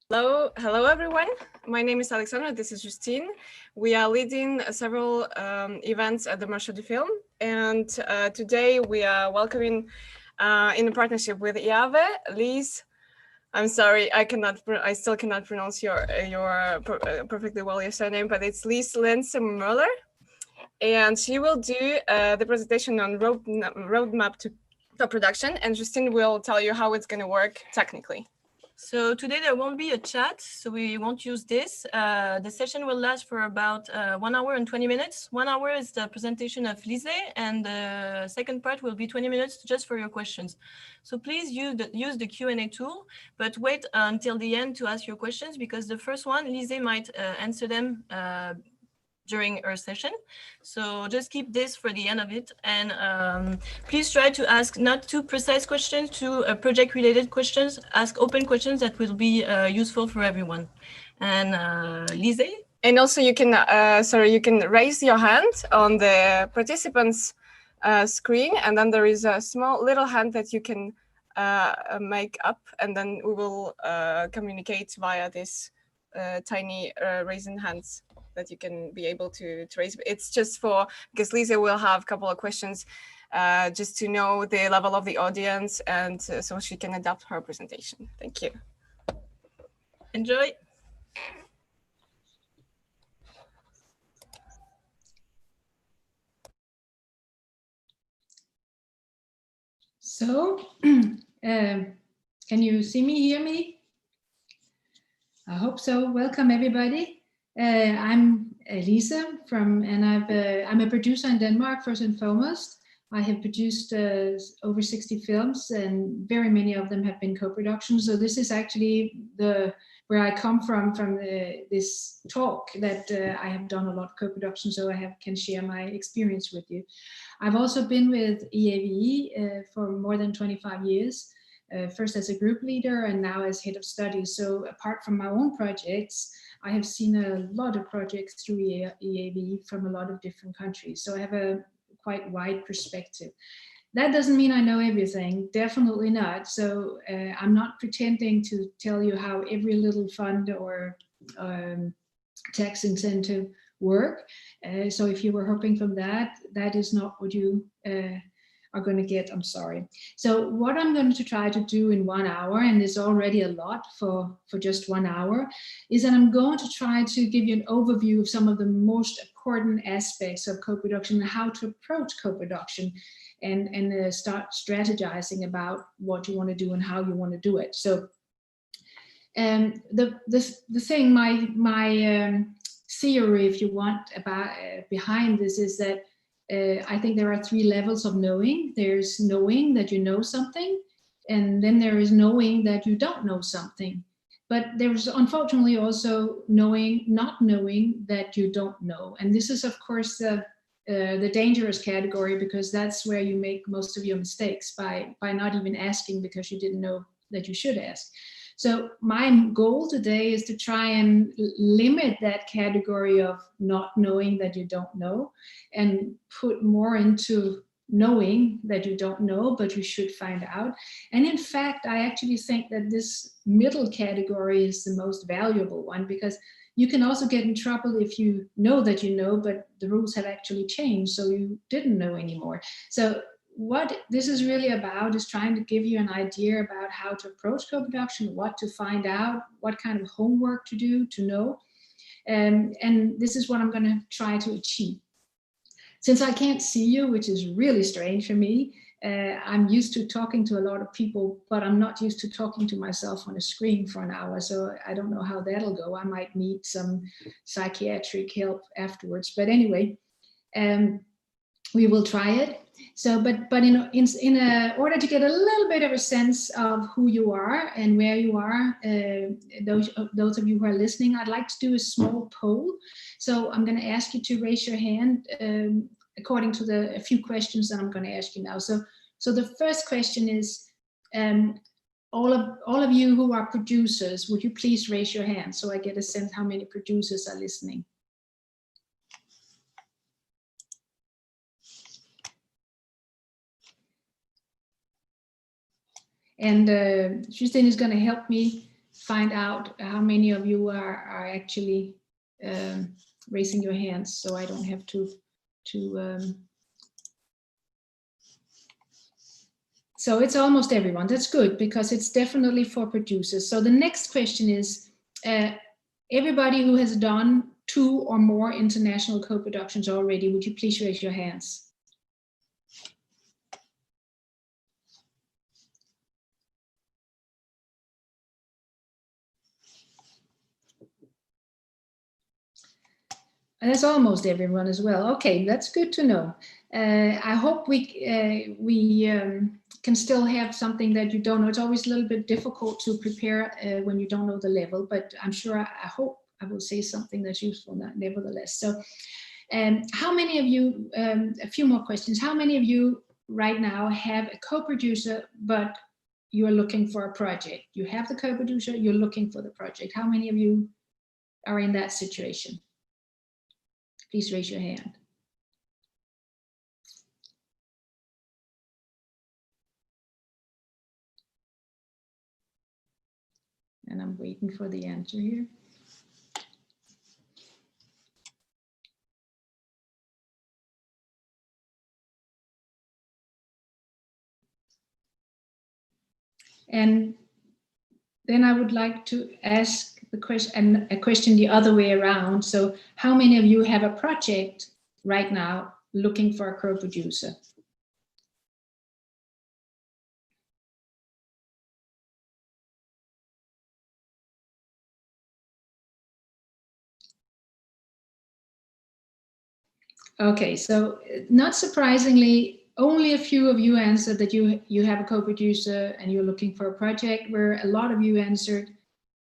Hello everyone. My name is Alexandra. This is Justine. We are leading several events at the Marché du Film, and today we are welcoming, in a partnership with EAVE, Lise. I'm sorry, I still cannot pronounce your perfectly well your surname, but it's Lise Lense-Muller, and she will do the presentation on roadmap to production, and Justine will tell you how it's going to work technically. So today there won't be a chat, so we won't use this. The session will last for about 1 hour and 20 minutes. 1 hour is the presentation of Lise, and the second part will be 20 minutes just for your questions. So please use the Q&A tool, but wait until the end to ask your questions, because the first one, Lise might answer them during our session. So just keep this for the end of it. And please try to ask not too precise questions, to project related questions. Ask open questions that will be useful for everyone. And Lise? And also you can, you can raise your hand on the participants screen, and then there is a small little hand that you can make up, and then we will communicate via this tiny raising hands that you can be able to raise. It's just because Lisa will have a couple of questions just to know the level of the audience, and so she can adapt her presentation. Thank you. Enjoy. So, can you see me, hear me? I hope so. Welcome, everybody. I'm Lisa and I'm a producer in Denmark, first and foremost. I have produced over 60 films, and very many of them have been co-productions. So this is actually where I come from this talk, that I have done a lot of co-production, so I can share my experience with you. I've also been with EAVE for more than 25 years. First as a group leader and now as head of studies. So apart from my own projects, I have seen a lot of projects through EAVE from a lot of different countries. So I have a quite wide perspective. That doesn't mean I know everything, definitely not. So I'm not pretending to tell you how every little fund or tax incentive work. So if you were hoping from that, that is not what you are going to get, I'm sorry. So what I'm going to try to do in 1 hour, and it's already a lot for just 1 hour, is that I'm going to try to give you an overview of some of the most important aspects of co-production and how to approach co-production, and start strategizing about what you want to do and how you want to do it. So the thing, my theory, if you want, about behind this is that I think there are 3 levels of knowing. There's knowing that you know something, and then there is knowing that you don't know something. But there's unfortunately also not knowing that you don't know. And this is, of course, the dangerous category, because that's where you make most of your mistakes, by not even asking because you didn't know that you should ask. So my goal today is to try and limit that category of not knowing that you don't know, and put more into knowing that you don't know, but you should find out. And in fact, I actually think that this middle category is the most valuable one, because you can also get in trouble if you know that you know, but the rules have actually changed, so you didn't know anymore. So what this is really about is trying to give you an idea about how to approach co-production, what to find out, what kind of homework to do, to know. And this is what I'm going to try to achieve. Since I can't see you, which is really strange for me, I'm used to talking to a lot of people, but I'm not used to talking to myself on a screen for an hour. So I don't know how that'll go. I might need some psychiatric help afterwards. But anyway, we will try it. So, but in order to get a little bit of a sense of who you are and where you are, those of you who are listening, I'd like to do a small poll. So I'm going to ask you to raise your hand according to a few questions that I'm going to ask you now. So the first question is, all of you who are producers, would you please raise your hand so I get a sense how many producers are listening? And Justine is going to help me find out how many of you are actually raising your hands, so I don't have to so it's almost everyone. That's good, because it's definitely for producers. So the next question is, everybody who has done 2 or more international co-productions already, would you please raise your hands? And that's almost everyone as well. Okay, that's good to know. I hope we can still have something that you don't know. It's always a little bit difficult to prepare when you don't know the level, but I'm sure, I hope I will say something that's useful nevertheless. So how many of you, a few more questions, how many of you right now have a co-producer, but you're looking for a project? You have the co-producer, you're looking for the project. How many of you are in that situation? Please raise your hand. And I'm waiting for the answer here. And then I would like to ask the question, a question the other way around. So how many of you have a project right now looking for a co-producer? Okay, so not surprisingly, only a few of you answered that you have a co-producer and you're looking for a project, where a lot of you answered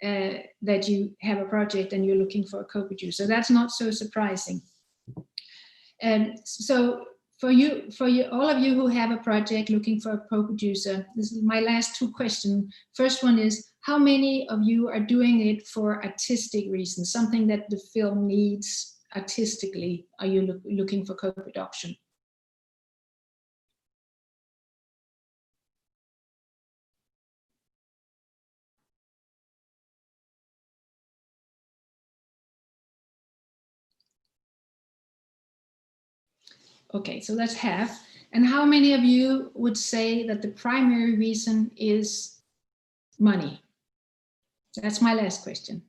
that you have a project and you're looking for a co-producer. That's not so surprising. And so for you, all of you who have a project looking for a co-producer, this is my last 2 questions. First one is, how many of you are doing it for artistic reasons, something that the film needs artistically? Are you looking for co-production? Okay, so that's half. And how many of you would say that the primary reason is money? That's my last question.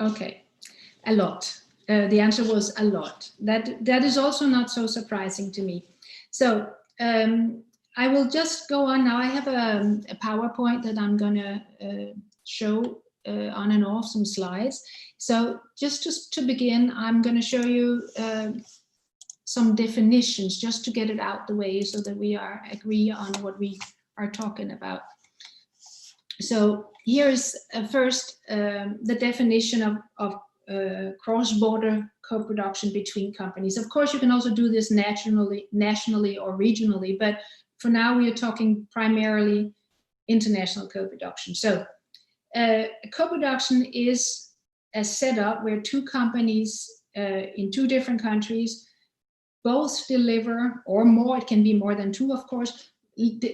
Okay, a lot. The answer was a lot. That is also not so surprising to me. So I will just go on now. I have a PowerPoint that I'm gonna show on and off some slides. So just to begin, I'm gonna show you some definitions just to get it out the way so that we agree on what we are talking about. So here is first the definition of cross-border co-production between companies. Of course, you can also do this nationally or regionally, but for now we are talking primarily international co-production. So co-production is a setup where 2 companies in 2 different countries both deliver, or more, it can be more than 2, of course,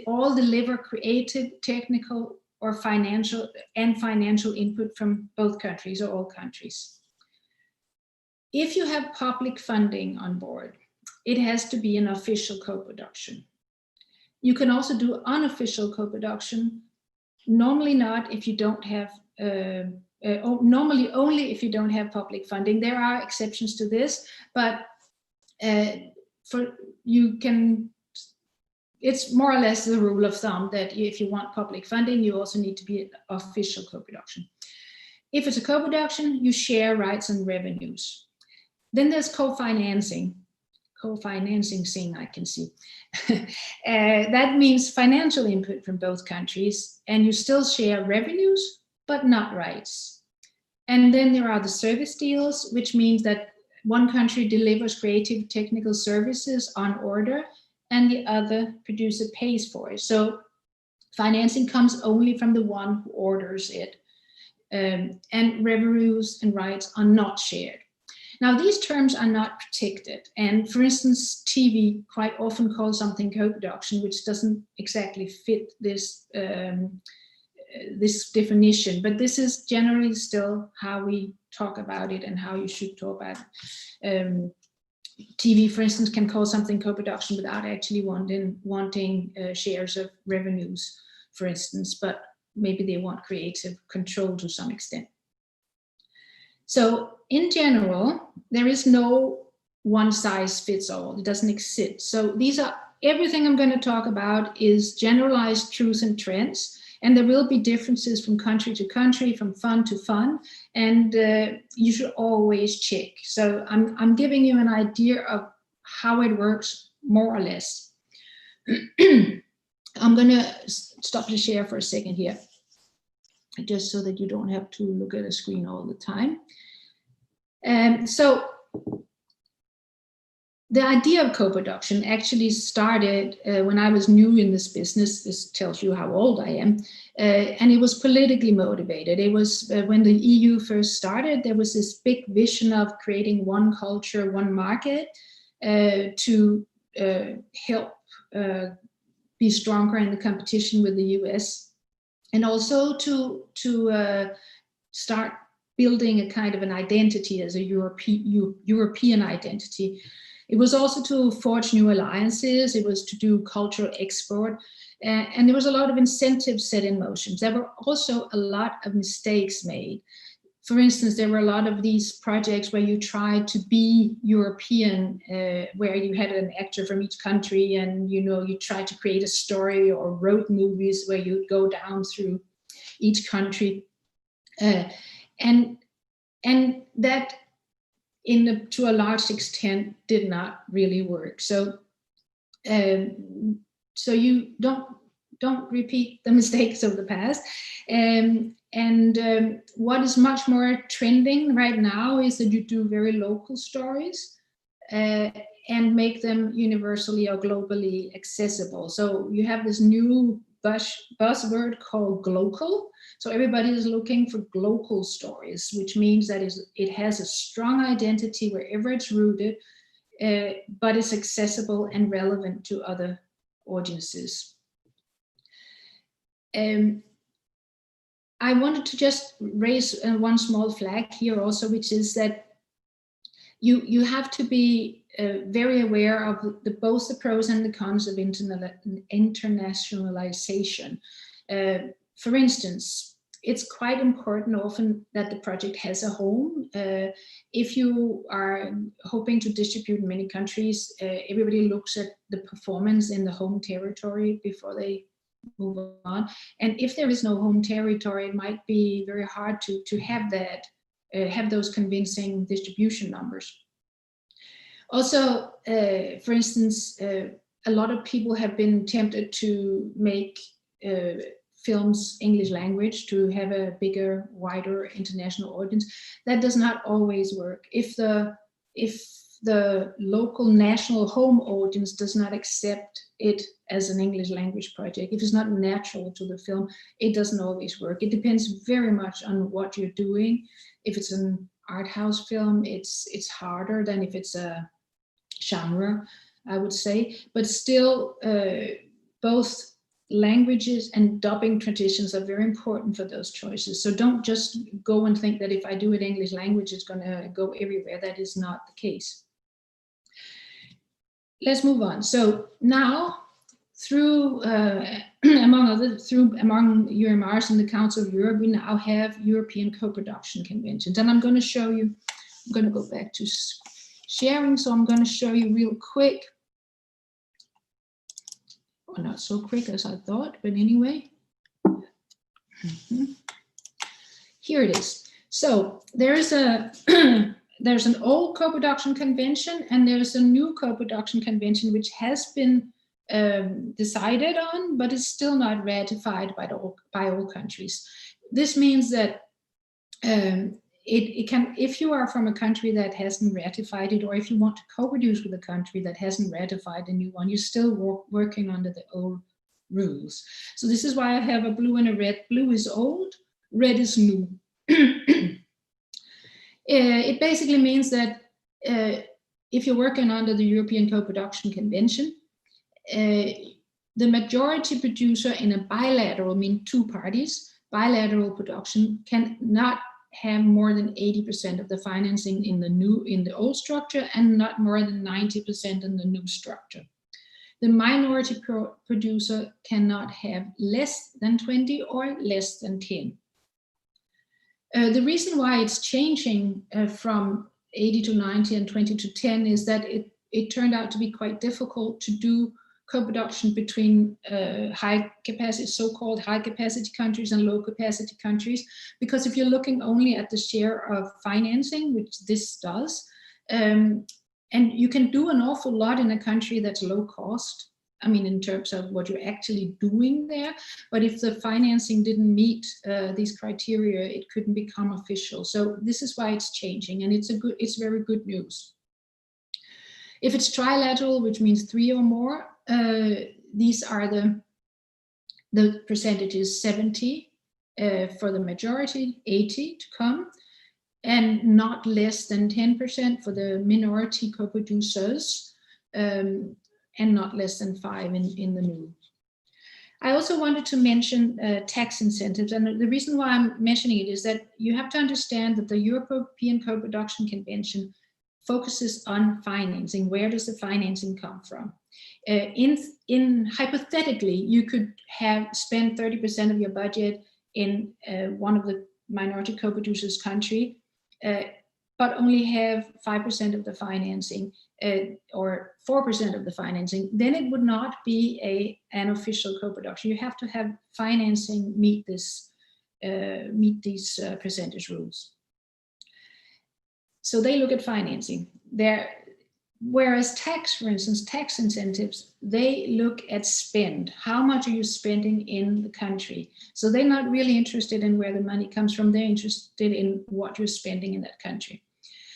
all deliver creative, technical, or financial input from both countries or all countries. If you have public funding on board, it has to be an official co-production. You can also do unofficial co-production, normally not if you don't have, normally only if you don't have public funding. There are exceptions to this, but it's more or less the rule of thumb that if you want public funding, you also need to be an official co-production. If it's a co-production, you share rights and revenues. Then there's co-financing thing I can see. That means financial input from both countries, and you still share revenues, but not rights. And then there are the service deals, which means that one country delivers creative technical services on order, and the other producer pays for it. So financing comes only from the one who orders it. and revenues and rights are not shared. Now, these terms are not protected. And for instance, TV quite often calls something co-production, which doesn't exactly fit this, this definition, but this is generally still how we talk about it and how you should talk about it. TV, for instance, can call something co-production without actually wanting shares of revenues, for instance, but maybe they want creative control to some extent. So in general, there is no one size fits all. It doesn't exist. So these are, everything I'm going to talk about is generalized truths and trends, and there will be differences from country to country, from fund to fund, and you should always check. So I'm giving you an idea of how it works, more or less. I'm going to stop the share for a second here, just so that you don't have to look at a screen all the time. So the idea of co-production actually started when I was new in this business. This tells you how old I am. And it was politically motivated. It was when the EU first started, there was this big vision of creating one culture, one market to help be stronger in the competition with the US, and also to start building a kind of an identity as a European identity. It was also to forge new alliances. It was to do cultural export. And there was a lot of incentives set in motion. There were also a lot of mistakes made. For instance, there were a lot of these projects where you tried to be European, where you had an actor from each country, and you tried to create a story, or road movies where you'd go down through each country. And that, to a large extent, did not really work. So you don't repeat the mistakes of the past. What is much more trending right now is that you do very local stories and make them universally or globally accessible. So you have this new buzzword called glocal. So everybody is looking for glocal stories, which means that it has a strong identity wherever it's rooted, but it's accessible and relevant to other audiences. I wanted to just raise one small flag here also, which is that you have to be very aware of both the pros and the cons of internationalization. For instance, it's quite important often that the project has a home. If you are hoping to distribute in many countries, everybody looks at the performance in the home territory before they move on. And if there is no home territory, it might be very hard to have that, have those convincing distribution numbers. Also, for instance, a lot of people have been tempted to make films English language to have a bigger, wider international audience. That does not always work. If the local national home audience does not accept it as an English language project, if it's not natural to the film, it doesn't always work. It depends very much on what you're doing. If it's an art house film, it's harder than if it's a genre, I would say. But still, both languages and dubbing traditions are very important for those choices. So don't just go and think that if I do it English language, it's going to go everywhere. That is not the case. Let's move on. So now, through among UMRs and the Council of Europe, we now have European co-production conventions. And I'm going to show you, I'm going to go back to sharing. So I'm going to show you real quick. Well, not so quick as I thought, but anyway. Here it is. So there's there's an old co-production convention, and there's a new co-production convention which has been decided on, but it's still not ratified by all countries. This means that it can, if you are from a country that hasn't ratified it, or if you want to co-produce with a country that hasn't ratified a new one, you're still working under the old rules. So this is why I have a blue and a red. Blue is old, red is new. It basically means that if you're working under the European Co-Production Convention, the majority producer in a bilateral, mean two parties, bilateral production cannot have more than 80% of the financing in the old structure and not more than 90% in the new structure. The minority producer cannot have less than 20 or less than 10. The reason why it's changing from 80 to 90 and 20 to 10 is that it turned out to be quite difficult to do co-production between high capacity, so-called high capacity countries and low capacity countries, because if you're looking only at the share of financing, which this does, and you can do an awful lot in a country that's low cost, I mean, in terms of what you're actually doing there, but if the financing didn't meet these criteria, it couldn't become official. So this is why it's changing, and it's very good news. If it's trilateral, which means 3 or more, these are the percentages: 70 for the majority, 80 to come, and not less than 10% for the minority co-producers, and not less than 5 in the new. I also wanted to mention tax incentives, and the reason why I'm mentioning it is that you have to understand that the European Co-Production Convention focuses on financing. Where does the financing come from? Hypothetically, you could have spent 30% of your budget in one of the minority co-producers' country, but only have 5% of the financing or 4% of the financing. Then it would not be an official co-production. You have to have financing meet these percentage rules. So they look at financing. Whereas tax, for instance, tax incentives, they look at spend. How much are you spending in the country? So they're not really interested in where the money comes from. They're interested in what you're spending in that country.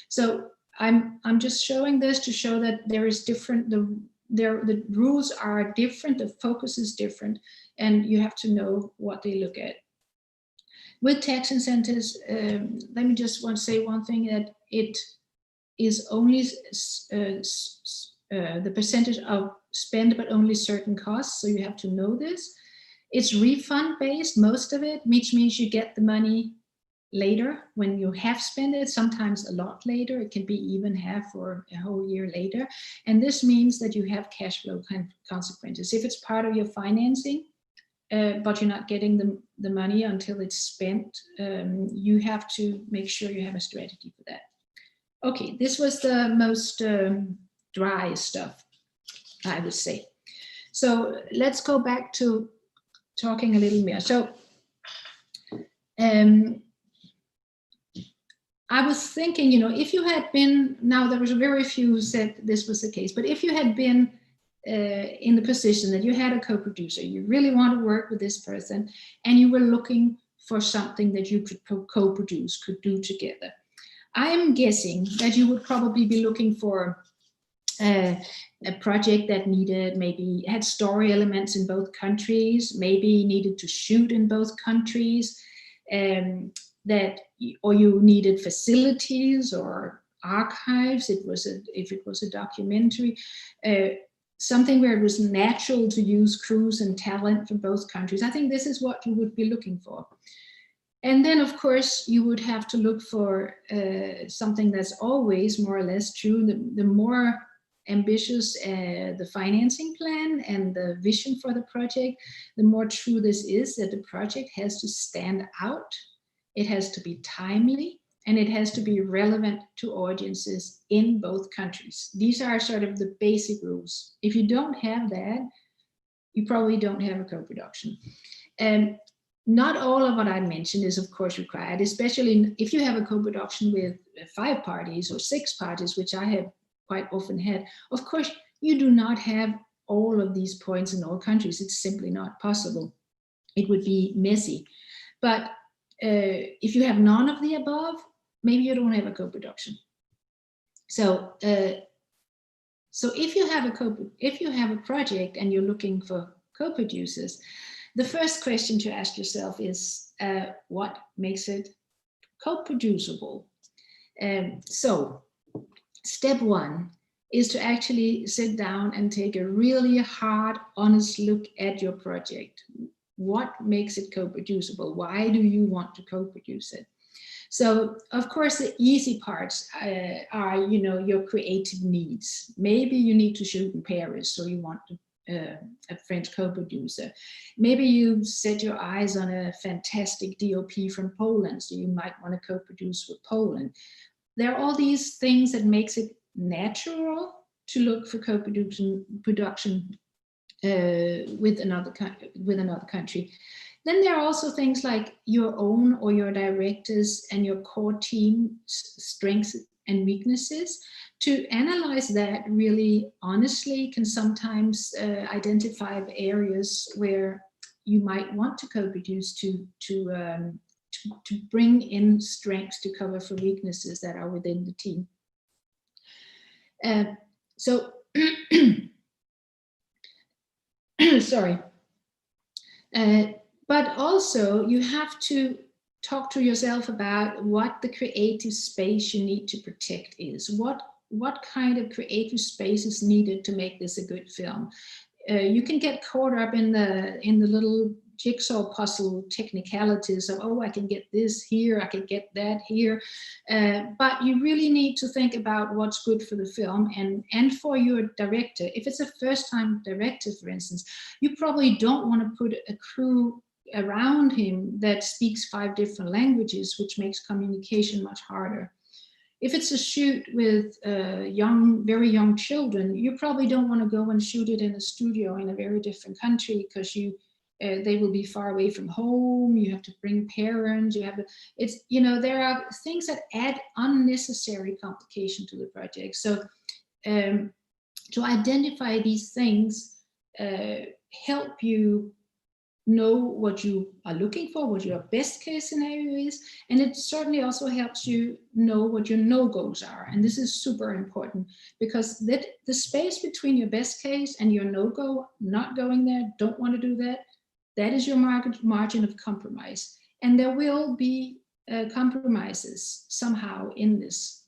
So I'm just showing this to show that there is different, the rules are different, the focus is different, and you have to know what they look at. With tax incentives, let me just say one thing, that it is only the percentage of spend, but only certain costs. So you have to know this. It's refund based, most of it, which means you get the money later when you have spent it, sometimes a lot later. It can be even half or a whole year later. And this means that you have cash flow consequences. If it's part of your financing, but you're not getting the money until it's spent, you have to make sure you have a strategy for that. Okay, this was the most dry stuff, I would say. So let's go back to talking a little more. So I was thinking, if you had been, now there was very few who said this was the case, but if you had been in the position that you had a co-producer, you really want to work with this person, and you were looking for something that you could co-produce, could do together. I'm guessing that you would probably be looking for a project that maybe had story elements in both countries, maybe needed to shoot in both countries, or you needed facilities or archives. If it was a documentary, something where it was natural to use crews and talent from both countries. I think this is what you would be looking for. And then, of course, you would have to look for something that's always more or less true. The more ambitious the financing plan and the vision for the project, the more true this is, that the project has to stand out, it has to be timely, and it has to be relevant to audiences in both countries. These are sort of the basic rules. If you don't have that, you probably don't have a co-production. And not all of what I mentioned is, of course, required, especially if you have a co-production with 5 parties or 6 parties, which I have quite often had. Of course, you do not have all of these points in all countries. It's simply not possible. It would be messy. But if you have none of the above, maybe you don't have a co-production. So if you have a project and you're looking for co-producers, the first question to ask yourself is, what makes it co-producible. So step one is to actually sit down and take a really hard, honest look at your project. What makes it co-producible? Why do you want to co-produce it? So, of course, the easy parts are, you know, your creative needs. Maybe you need to shoot in Paris, so you want a French co-producer. Maybe you set your eyes on a fantastic DOP from Poland, so you might want to co-produce with Poland. There are all these things that makes it natural to look for co-production with another country. Then there are also things like your own or your directors and your core team's strengths and weaknesses. To analyze that really honestly can sometimes identify the areas where you might want to co-produce to bring in strengths to cover for weaknesses that are within the team. So, sorry. But also you have to talk to yourself about what the creative space you need to protect is. What kind of creative space is needed to make this a good film? You can get caught up in the little jigsaw puzzle technicalities of, oh, I can get this here, I can get that here. But you really need to think about what's good for the film and for your director. If it's a first-time director, for instance, you probably don't want to put a crew around him that speaks 5 different languages, which makes communication much harder. If it's a shoot with very young children, you probably don't want to go and shoot it in a studio in a very different country, because they will be far away from home. You have to bring parents. There are things that add unnecessary complication to the project. So to identify these things help you know what you are looking for, what your best case scenario is, and it certainly also helps you know what your no-goes are. And this is super important, because the space between your best case and your no-go, not going there, don't want to do that, that is your margin of compromise. And there will be compromises somehow in this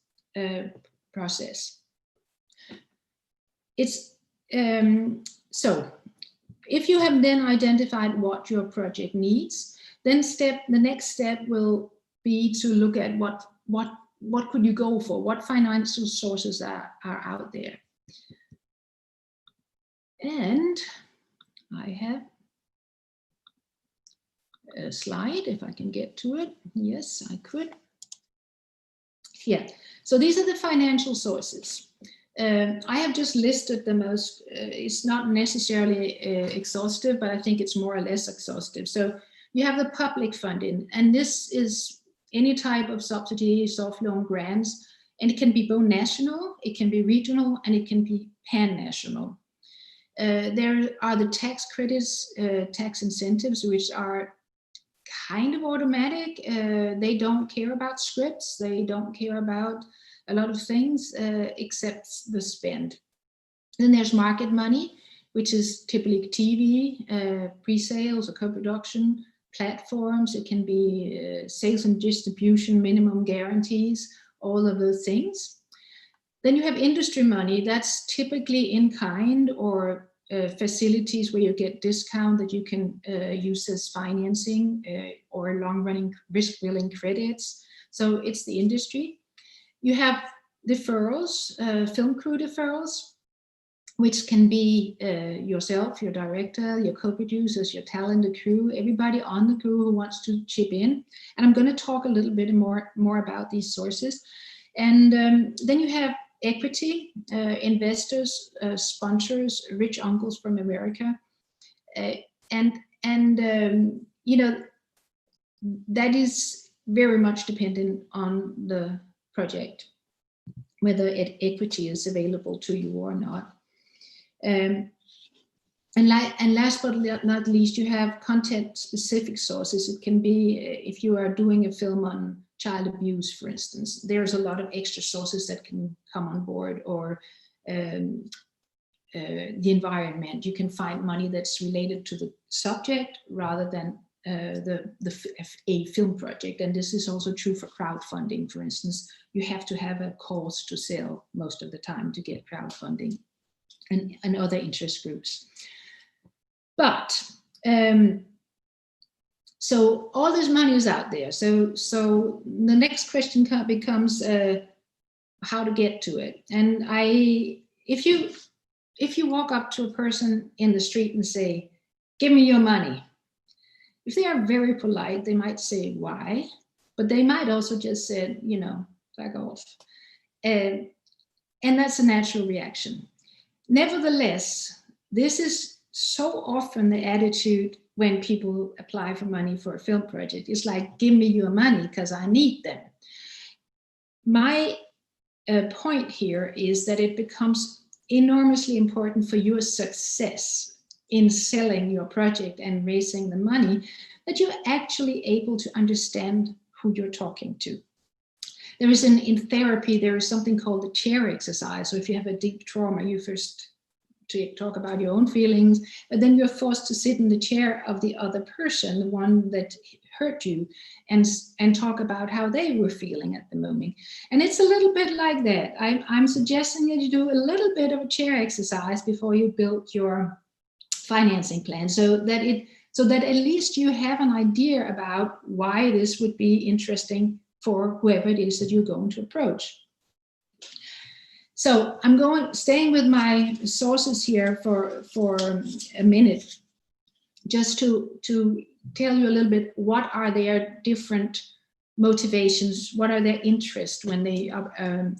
process. So if you have then identified what your project needs, then the next step will be to look at what could you go for, what financial sources are out there. And I have a slide, if I can get to it. Yes, I could. Yeah, so these are the financial sources. I have just listed the most, it's not necessarily exhaustive, but I think it's more or less exhaustive. So you have the public funding, and this is any type of subsidy, soft loan, grants, and it can be both national, it can be regional, and it can be pan-national. There are the tax credits, tax incentives, which are kind of automatic. They don't care about scripts, they don't care about a lot of things except the spend. Then there's market money, which is typically TV, pre-sales or co-production, platforms. It can be sales and distribution, minimum guarantees, all of those things. Then you have industry money. That's typically in kind or facilities where you get discount that you can use as financing or long-running risk-willing credits. So it's the industry. You have deferrals, film crew deferrals, which can be yourself, your director, your co-producers, your talent, the crew, everybody on the crew who wants to chip in. And I'm going to talk a little bit more about these sources. And then you have equity, investors, sponsors, rich uncles from America. That is very much dependent on the project, whether equity is available to you or not. And last but not least, you have content-specific sources. It can be if you are doing a film on child abuse, for instance, there's a lot of extra sources that can come on board, or the environment. You can find money that's related to the subject rather than a film project. And this is also true for crowdfunding, for instance. You have to have a cause to sell most of the time to get crowdfunding and other interest groups. But so all this money is out there. So the next question becomes how to get to it. And if you walk up to a person in the street and say, "Give me your money," if they are very polite, they might say, "Why?" But they might also just say, "Back off." And that's a natural reaction. Nevertheless, this is so often the attitude when people apply for money for a film project. It's like, "Give me your money because I need them." My point here is that it becomes enormously important for your success in selling your project and raising the money that you're actually able to understand who you're talking to. There is in therapy, there is something called the chair exercise. So if you have a deep trauma, you first talk about your own feelings, but then you're forced to sit in the chair of the other person, the one that hurt you, and talk about how they were feeling at the moment. And it's a little bit like that. I'm suggesting that you do a little bit of a chair exercise before you build your financing plan, so that at least you have an idea about why this would be interesting for whoever it is that you're going to approach. So I'm staying with my sources here for a minute, just to tell you a little bit what are their different motivations, what are their interests when they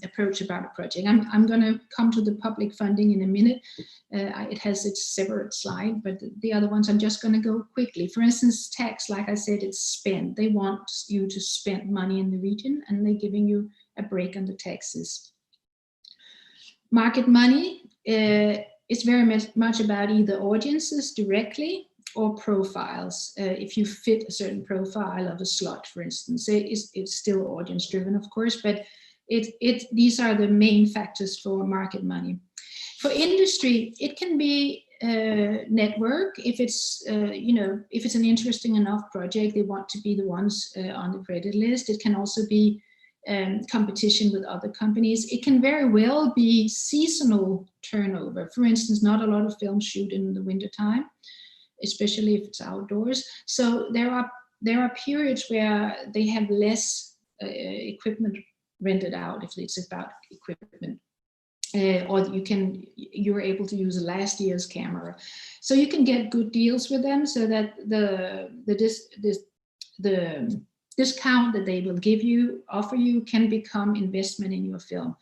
approach about a project. I'm going to come to the public funding in a minute. It has its separate slide, but the other ones I'm just going to go quickly. For instance, tax, like I said, it's spend. They want you to spend money in the region, and they're giving you a break on the taxes. Market money is very much about either audiences directly or profiles. If you fit a certain profile of a slot, for instance, it's still audience driven, of course, but these are the main factors for market money. For industry, it can be network. If it's if it's an interesting enough project, they want to be the ones on the credit list. It can also be competition with other companies. It can very well be seasonal turnover. For instance, not a lot of films shoot in the wintertime, especially if it's outdoors. So there are periods where they have less equipment rented out, if it's about equipment, or you're able to use last year's camera. So you can get good deals with them, so that the discount that they will offer you can become investment in your film.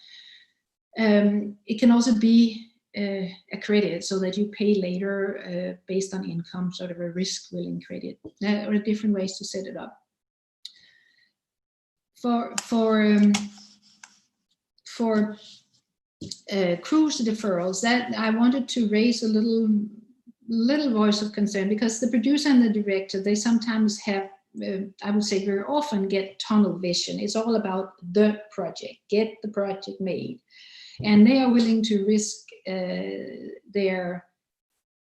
It can also be a credit, so that you pay later based on income, sort of a risk-willing credit, or different ways to set it up. For cruise deferrals, that I wanted to raise a little voice of concern, because the producer and the director, they sometimes have, I would say very often, get tunnel vision. It's all about the project, get the project made. And they are willing to risk their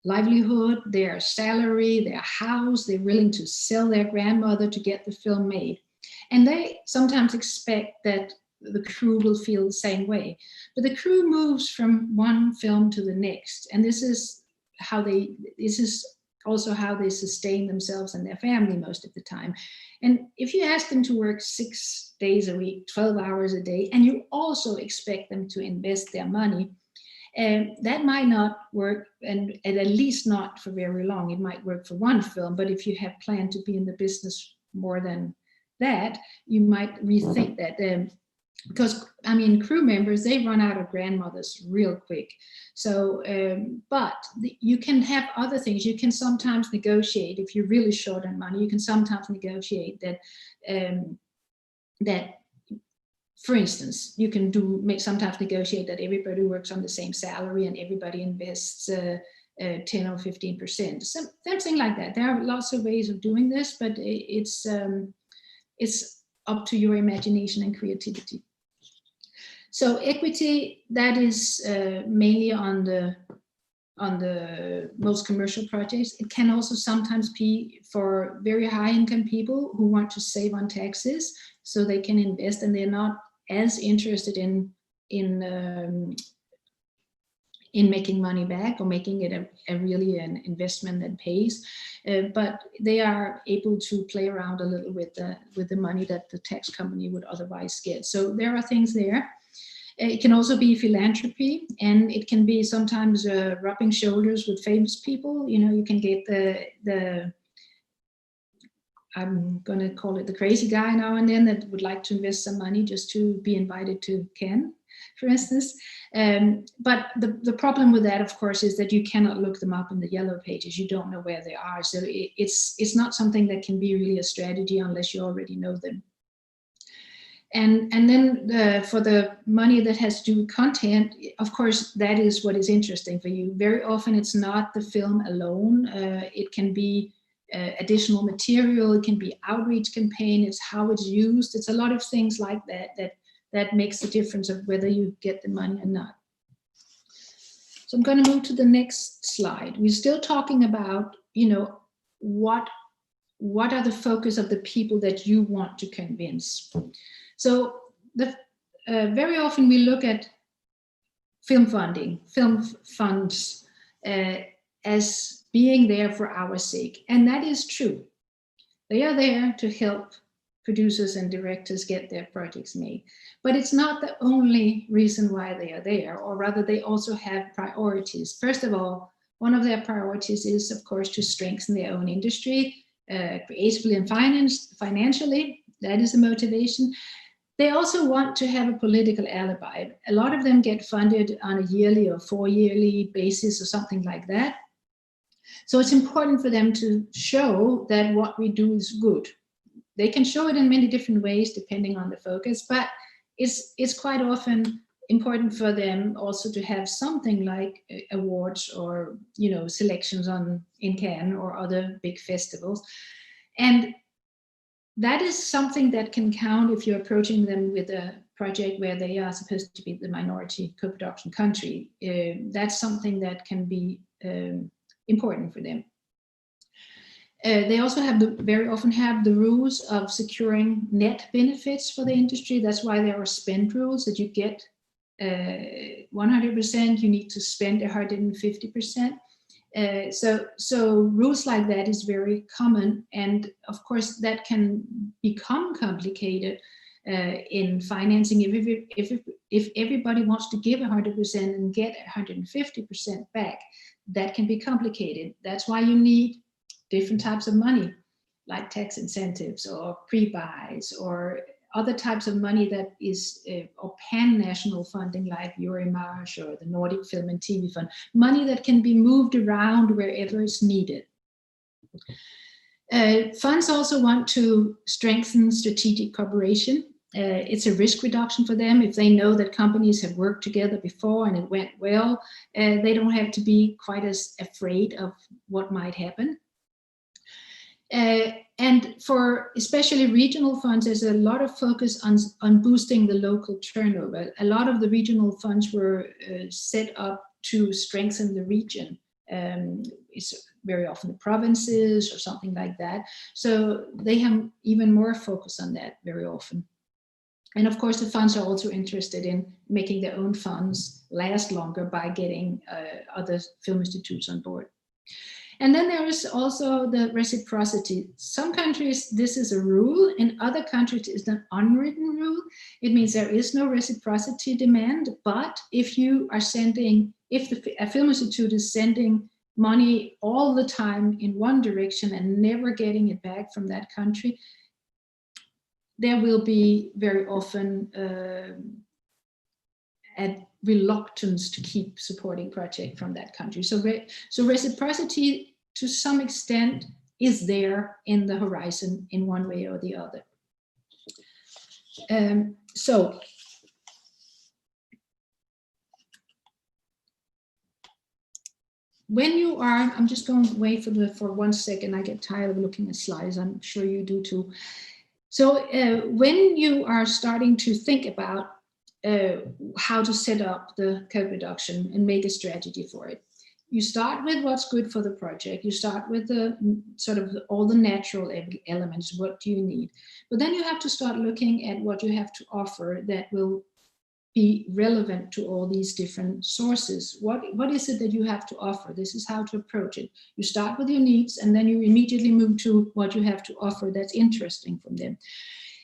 livelihood, their salary, their house. They're willing to sell their grandmother to get the film made. And they sometimes expect that the crew will feel the same way. But the crew moves from one film to the next. And this is also how they sustain themselves and their family most of the time. And if you ask them to work 6 days a week, 12 hours a day, and you also expect them to invest their money, that might not work, and at least not for very long. It might work for one film, but if you have planned to be in the business more than that, you might rethink that. Because, I mean, crew members, they run out of grandmothers real quick. So, but you can have other things. You can sometimes negotiate, if you're really short on money, you can sometimes negotiate that, for instance, you can sometimes negotiate that everybody works on the same salary and everybody invests 10 or 15%, something like that. There are lots of ways of doing this, but it's up to your imagination and creativity. So equity, that is mainly on the on the most commercial projects. It can also sometimes be for very high income people who want to save on taxes so they can invest, and they're not as interested in making money back or making it a really an investment that pays, but they are able to play around a little with the money that the tax company would otherwise get. So there are things there. It can also be philanthropy, and it can be sometimes rubbing shoulders with famous people. You know, you can get the I'm going to call it the crazy guy now and then that would like to invest some money just to be invited to Cannes, for instance. But the problem with that, of course, is that you cannot look them up in the yellow pages. You don't know where they are. So it's not something that can be really a strategy unless you already know them. And then for the money that has to do with content, of course, that is what is interesting for you. Very often it's not the film alone. It can be additional material, it can be outreach campaign, it's how it's used. It's a lot of things like that makes the difference of whether you get the money or not. So I'm going to move to the next slide. We're still talking about, you know, what are the focus of the people that you want to convince. So very often we look at film funding, film funds as being there for our sake. And that is true. They are there to help producers and directors get their projects made. But it's not the only reason why they are there, or rather they also have priorities. First of all, one of their priorities is, of course, to strengthen their own industry, creatively and financially. That is a motivation. They also want to have a political alibi. A lot of them get funded on a yearly or 4-yearly basis or something like that. So it's important for them to show that what we do is good. They can show it in many different ways depending on the focus, but it's quite often important for them also to have something like awards or, you know, selections in Cannes or other big festivals. And that is something that can count if you're approaching them with a project where they are supposed to be the minority co-production country. That's something that can be important for them. They also very often have the rules of securing net benefits for the industry. That's why there are spend rules, that you get 100%, you need to spend 150%. So rules like that is very common, and of course that can become complicated in financing. If everybody wants to give 100% and get 150% back, that can be complicated. That's why you need different types of money, like tax incentives or pre-buys or other types of money that is or pan-national funding like EAVE or the Nordic Film and TV Fund, money that can be moved around wherever it's needed. Funds also want to strengthen strategic cooperation. It's a risk reduction for them. If they know that companies have worked together before and it went well, they don't have to be quite as afraid of what might happen. And for especially regional funds, there's a lot of focus on boosting the local turnover. A lot of the regional funds were set up to strengthen the region. It's very often the provinces or something like that. So they have even more focus on that very often. And of course, the funds are also interested in making their own funds last longer by getting other film institutes on board. And then there is also the reciprocity. Some countries, this is a rule. In other countries, it's an unwritten rule. It means there is no reciprocity demand. But if you are sending, if a film institute is sending money all the time in one direction and never getting it back from that country, there will be very often a reluctance to keep supporting project from that country. So reciprocity to some extent is there in the horizon in one way or the other. So when you are, I'm just going to wait for 1 second. I get tired of looking at slides. I'm sure you do too. So when you are starting to think about how to set up the co-production and make a strategy for it, you start with what's good for the project. You start with the sort of all the natural elements. What do you need? But then you have to start looking at what you have to offer that will be relevant to all these different sources. What is it that you have to offer? This is how to approach it. You start with your needs, and then you immediately move to what you have to offer that's interesting from them.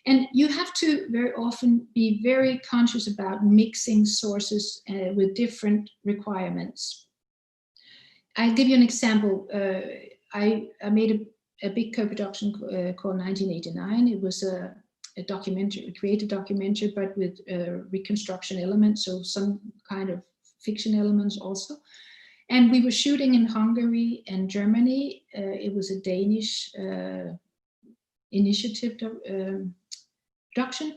And you have to very often be very conscious about mixing sources with different requirements. I'll give you an example. I made a big co-production called 1989. It was a documentary, a creative documentary, but with reconstruction elements, so some kind of fiction elements also. And we were shooting in Hungary and Germany. It was a Danish initiative production,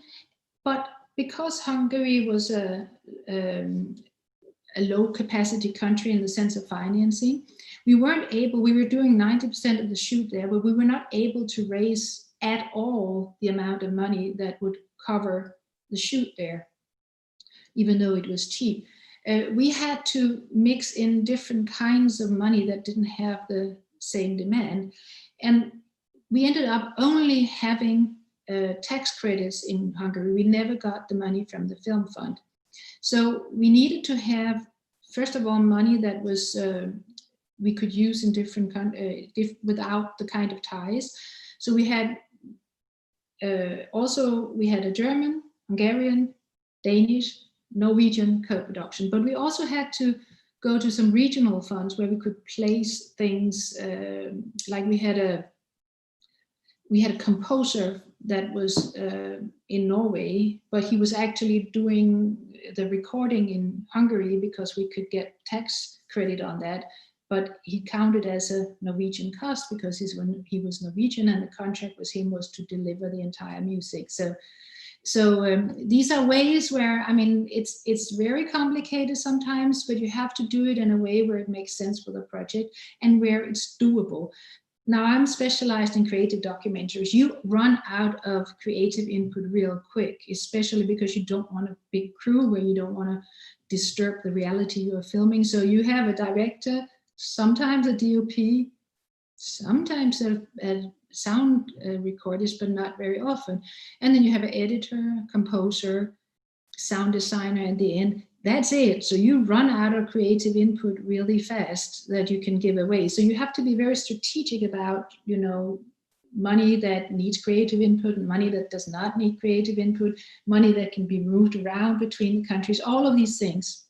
but because Hungary was a low capacity country in the sense of financing, we weren't able, we were doing 90% of the shoot there, but we were not able to raise at all the amount of money that would cover the shoot there, even though it was cheap. We had to mix in different kinds of money that didn't have the same demand. And we ended up only having tax credits in Hungary. We never got the money from the film fund. So we needed to have, first of all, money that was we could use in different without the kind of ties. So we had also we had a German, Hungarian, Danish, Norwegian co-production, but we also had to go to some regional funds where we could place things like we had a composer that was in Norway, but he was actually doing the recording in Hungary because we could get tax credit on that. But he counted as a Norwegian cost because he was Norwegian, and the contract with him was to deliver the entire music. So these are ways where, I mean, it's very complicated sometimes, but you have to do it in a way where it makes sense for the project and where it's doable. Now, I'm specialized in creative documentaries. You run out of creative input real quick, especially because you don't want a big crew where you don't want to disturb the reality you're filming. So you have a director, sometimes a DOP, sometimes a sound recordist, but not very often. And then you have an editor, composer, sound designer at the end. That's it. So you run out of creative input really fast that you can give away. So you have to be very strategic about, you know, money that needs creative input and money that does not need creative input, money that can be moved around between the countries, all of these things.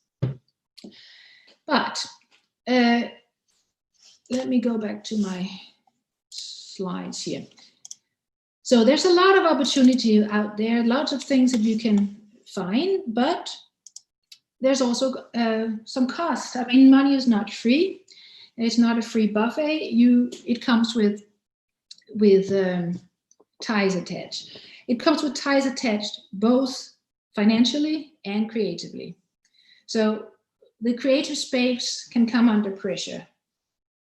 But let me go back to my slides here. So there's a lot of opportunity out there, lots of things that you can find, but there's also some cost. I mean, money is not free. It's not a free buffet. It comes with ties attached. It comes with ties attached, both financially and creatively. So the creative space can come under pressure.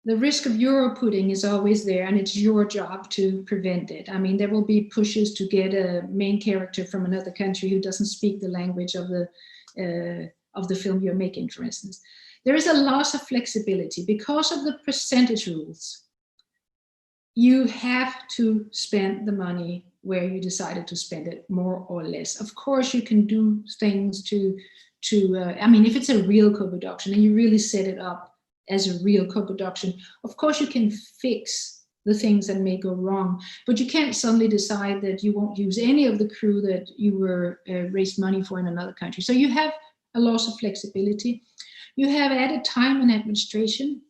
The risk of euro pudding is always there, and it's your job to prevent it. I mean, there will be pushes to get a main character from another country who doesn't speak the language of the film you're making, for instance. There is a loss of flexibility because of the percentage rules. You have to spend the money where you decided to spend it, more or less. Of course, you can do things to I mean, if it's a real co-production and you really set it up as a real co-production, of course you can fix the things that may go wrong, but you can't suddenly decide that you won't use any of the crew that you were raised money for in another country. So you have a loss of flexibility. You have added time and administration,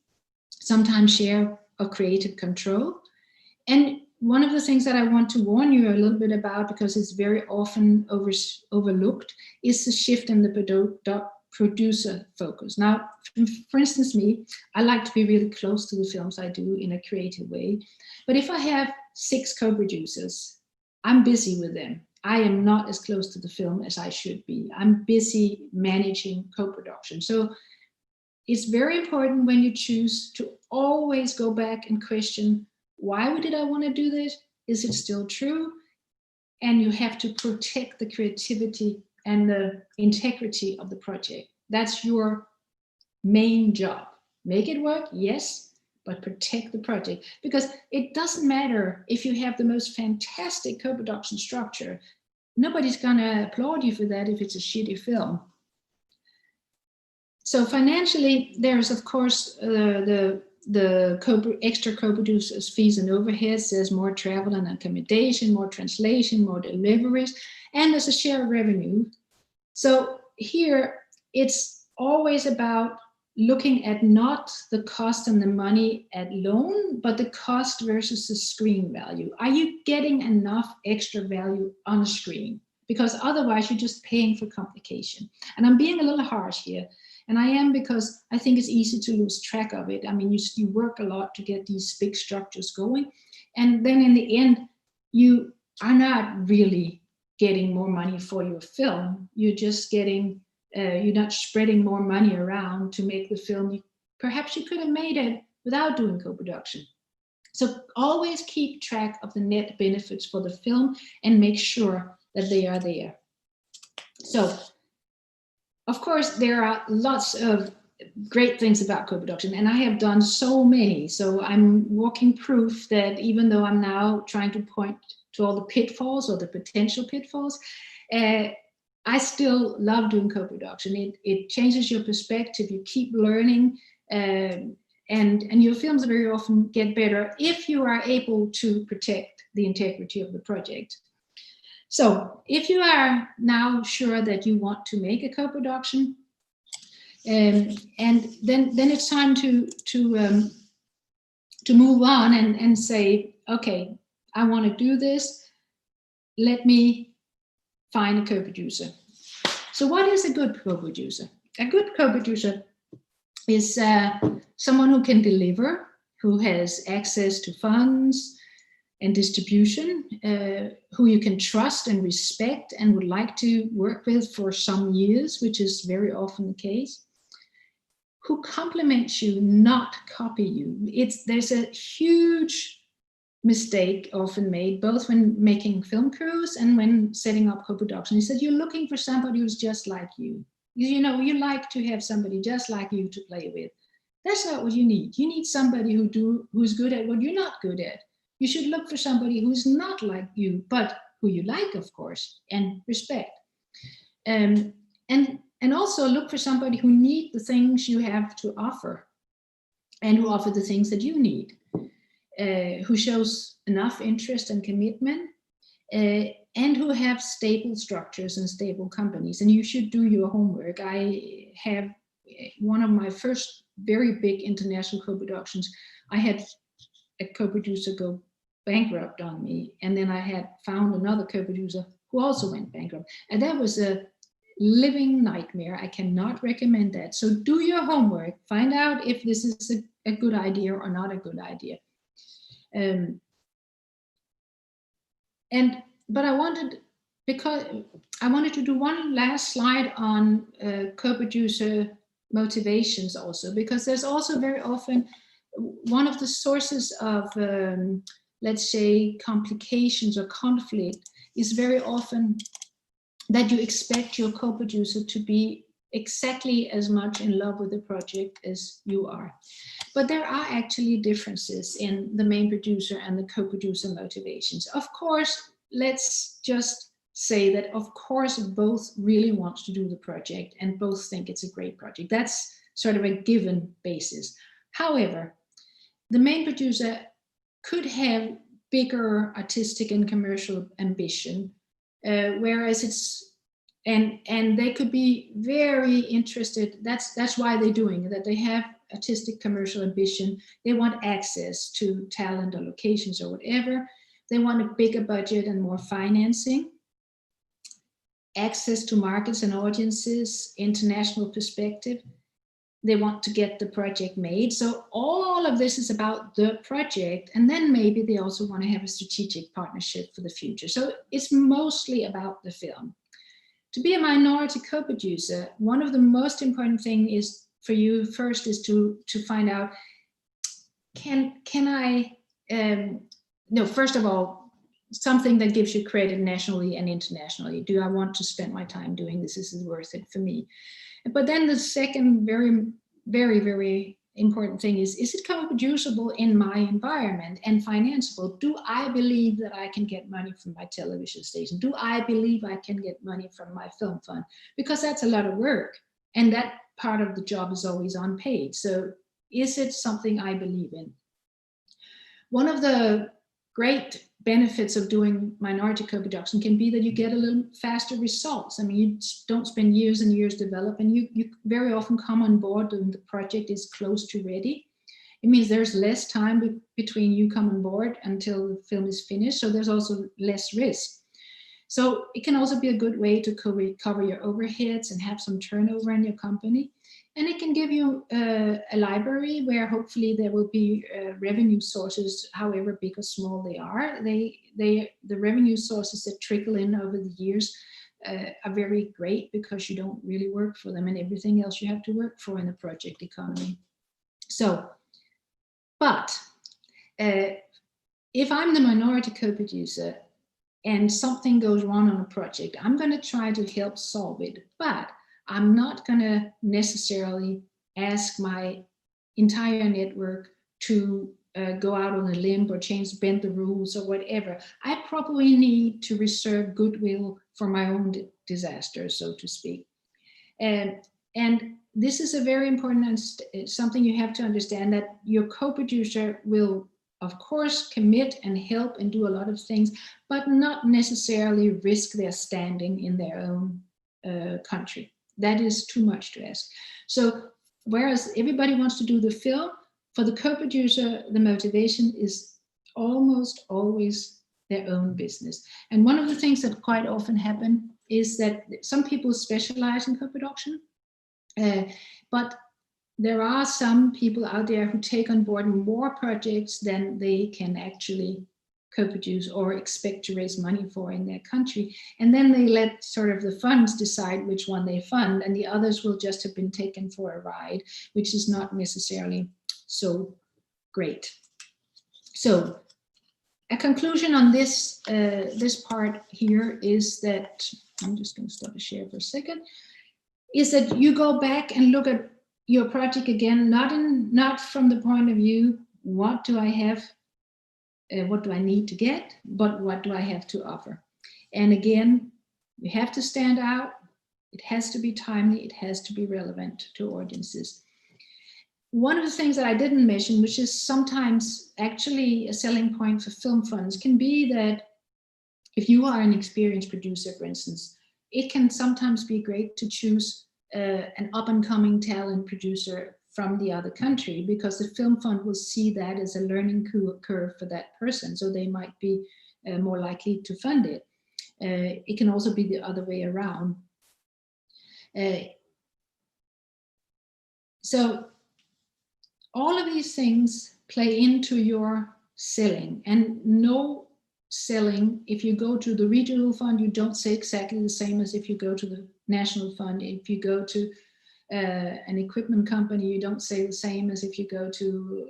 sometimes share of creative control. And one of the things that I want to warn you a little bit about, because it's very often overlooked, is the shift in the producer focus. Now, for instance, me, I like to be really close to the films I do in a creative way. But if I have 6 co-producers, I'm busy with them. I am not as close to the film as I should be. I'm busy managing co-production. So it's very important when you choose to always go back and question, why did I want to do this? Is it still true? And you have to protect the creativity and the integrity of the project. That's your main job. Make it work, yes, but protect the project, because it doesn't matter if you have the most fantastic co-production structure. Nobody's gonna applaud you for that if it's a shitty film. So financially, there's of course the extra co-producers fees and overheads. There's more travel and accommodation, more translation, more deliveries, and there's a share of revenue. So here it's always about looking at not the cost and the money alone, but the cost versus the screen value. Are you getting enough extra value on the screen? Because otherwise you're just paying for complication. And I'm being a little harsh here. And I am, because I think it's easy to lose track of it. I mean, you work a lot to get these big structures going. And then in the end, you are not really getting more money for your film. You're just getting, you're not spreading more money around to make the film. Perhaps you could have made it without doing co-production. So always keep track of the net benefits for the film and make sure that they are there. So, of course, there are lots of great things about co-production, and I have done so many. So I'm walking proof that even though I'm now trying to point to all the pitfalls or the potential pitfalls, I still love doing co-production. It changes your perspective. You keep learning, and your films very often get better if you are able to protect the integrity of the project. So if you are now sure that you want to make a co-production, and then it's time to move on and say, okay, I want to do this. Let me find a co-producer. So what is a good co-producer? A good co-producer is someone who can deliver, who has access to funds and distribution, who you can trust and respect and would like to work with for some years, which is very often the case, who compliments you, not copy you. There's a huge mistake often made, both when making film crews and when setting up co-production, is that you're looking for somebody who's just like you. You know, you like to have somebody just like you to play with. That's not what you need. You need somebody who's good at what you're not good at. You should look for somebody who's not like you, but who you like, of course, and respect. And also look for somebody who needs the things you have to offer and who offer the things that you need, who shows enough interest and commitment, and who have stable structures and stable companies. And you should do your homework. I have one of my first very big international co-productions. I had a co-producer go bankrupt on me, and then I had found another co-producer who also went bankrupt, and that was a living nightmare. I cannot recommend that. So do your homework, find out if this is a good idea or not a good idea. But I wanted to do one last slide on co-producer motivations also, because there's also very often one of the sources of, let's say, complications or conflict is very often that you expect your co-producer to be exactly as much in love with the project as you are. But there are actually differences in the main producer and the co-producer motivations. Of course, let's just say that, of course, both really want to do the project and both think it's a great project. That's sort of a given basis. However, the main producer could have bigger artistic and commercial ambition, whereas and they could be very interested. That's why they're doing it, that they have artistic commercial ambition. They want access to talent or locations or whatever. They want a bigger budget and more financing, access to markets and audiences, international perspective. They want to get the project made. So all of this is about the project. And then maybe they also want to have a strategic partnership for the future. So it's mostly about the film. To be a minority co-producer, one of the most important things is for you first is to find out, first of all, something that gives you credit nationally and internationally. Do I want to spend my time doing this? This is worth it for me. But then the second very, very, very important thing is it co-producible in my environment and financeable? Do I believe that I can get money from my television station? Do I believe I can get money from my film fund? Because that's a lot of work, and that part of the job is always unpaid. So is it something I believe in? One of the great benefits of doing minority co-production can be that you get a little faster results. I mean, you don't spend years and years developing. You very often come on board when the project is close to ready. It means there's less time between you come on board until the film is finished. So there's also less risk. So it can also be a good way to cover your overheads and have some turnover in your company. And it can give you a library where hopefully there will be revenue sources, however big or small they are. The revenue sources that trickle in over the years are very great because you don't really work for them and everything else you have to work for in the project economy. So, but if I'm the minority co-producer and something goes wrong on a project, I'm going to try to help solve it. But I'm not going to necessarily ask my entire network to go out on a limb or bend the rules or whatever. I probably need to reserve goodwill for my own disaster, so to speak. And this is a very important something you have to understand, that your co-producer will, of course, commit and help and do a lot of things, but not necessarily risk their standing in their own country. That is too much to ask. So whereas everybody wants to do the film, for the co-producer, the motivation is almost always their own business. And one of the things that quite often happen is that some people specialize in co-production, but there are some people out there who take on board more projects than they can actually co-produce or expect to raise money for in their country. And then they let sort of the funds decide which one they fund, and the others will just have been taken for a ride, which is not necessarily so great. So a conclusion on this, this part here is that, I'm just going to stop the share for a second, is that you go back and look at your project again, not from the point of view, what do I have, what do I need to get, but what do I have to offer? And again, you have to stand out. It has to be timely. It has to be relevant to audiences. One of the things that I didn't mention, which is sometimes actually a selling point for film funds, can be that if you are an experienced producer, for instance, it can sometimes be great to choose an up-and-coming talent producer from the other country, because the film fund will see that as a learning curve for that person, so they might be more likely to fund it. It can also be the other way around. So all of these things play into your selling, and no selling, if you go to the regional fund, you don't say exactly the same as if you go to the national fund. If you go to an equipment company, you don't say the same as if you go to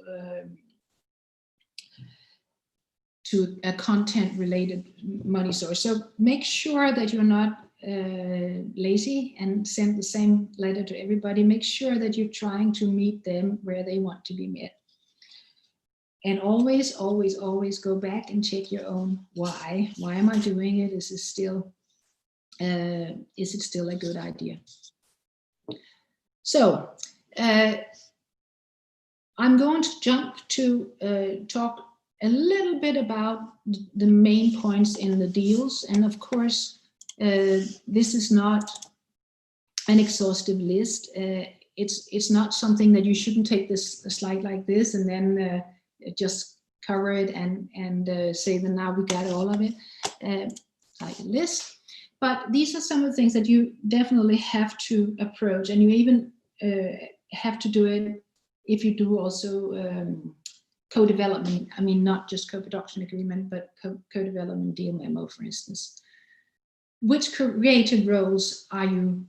a content related money source. So make sure that you're not lazy and send the same letter to everybody. Make sure that you're trying to meet them where they want to be met. And always, always, always go back and check your own why. Why am I doing it? Is it still a good idea? So I'm going to jump to talk a little bit about the main points in the deals. And of course, this is not an exhaustive list. It's not something that you shouldn't take a slide like this and then just cover it and say that now we got all of it like a list. But these are some of the things that you definitely have to approach, and you even have to do it if you do also co-development. I mean, not just co-production agreement, but co-development deal memo, for instance. Which creative roles are you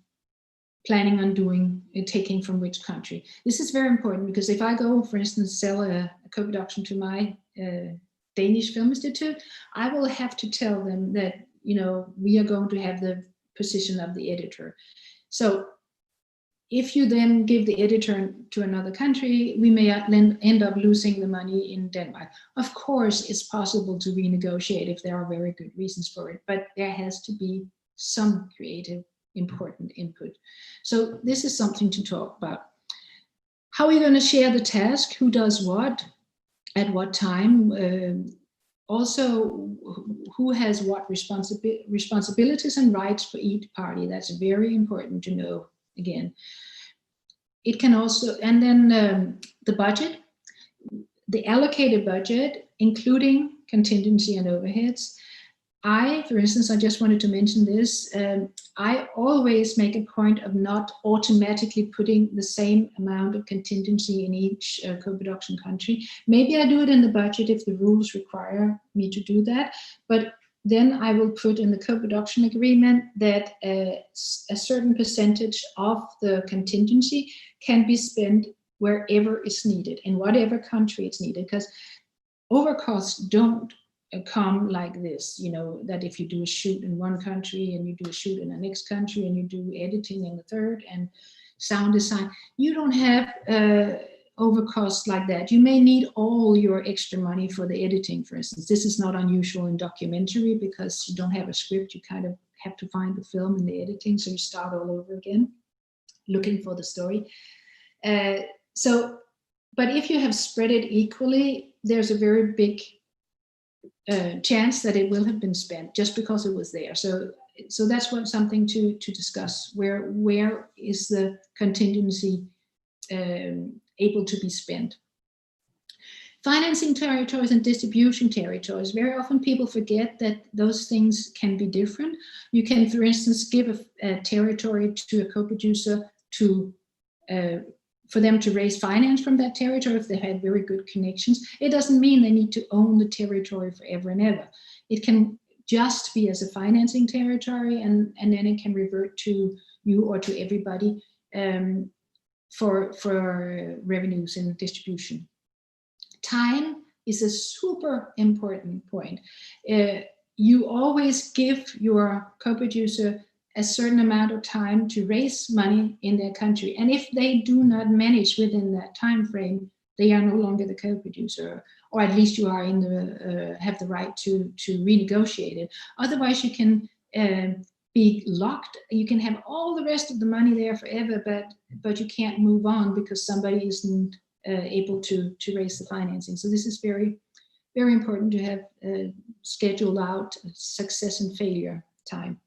planning on taking from which country? This is very important, because if I go, for instance, sell a co-production to my Danish Film Institute, I will have to tell them that, you know, we are going to have the position of the editor. So if you then give the editor to another country, we may end up losing the money in Denmark. Of course, it's possible to renegotiate if there are very good reasons for it, but there has to be some creative, important input. So this is something to talk about. How are you going to share the task? Who does what? At what time? Also, who has what responsibilities and rights for each party? That's very important to know. Again, it can also, and then the budget, the allocated budget, including contingency and overheads. For instance, I just wanted to mention this. I always make a point of not automatically putting the same amount of contingency in each co-production country. Maybe I do it in the budget if the rules require me to do that, but then I will put in the co-production agreement that a certain percentage of the contingency can be spent wherever it's needed, in whatever country it's needed, because overcosts don't come like this, you know, that if you do a shoot in one country and you do a shoot in the next country and you do editing in the third and sound design, you don't have overcosts like that. You may need all your extra money for the editing, for instance. This is not unusual in documentary because you don't have a script. You kind of have to find the film and the editing, so you start all over again looking for the story. But if you have spread it equally, there's a very big chance that it will have been spent just because it was there. So that's something to discuss. Where is the contingency able to be spent? Financing territories and distribution territories. Very often people forget that those things can be different. You can, for instance, give a territory to a co-producer for them to raise finance from that territory if they had very good connections. It doesn't mean they need to own the territory forever and ever. It can just be as a financing territory, and then it can revert to you or to everybody for revenues and distribution. Time is a super important point. You always give your co-producer a certain amount of time to raise money in their country. And if they do not manage within that time frame, they are no longer the co-producer, or at least you are have the right to renegotiate it. Otherwise, you can be locked. You can have all the rest of the money there forever, but you can't move on because somebody isn't able to raise the financing. So this is very, very important to have scheduled out success and failure time.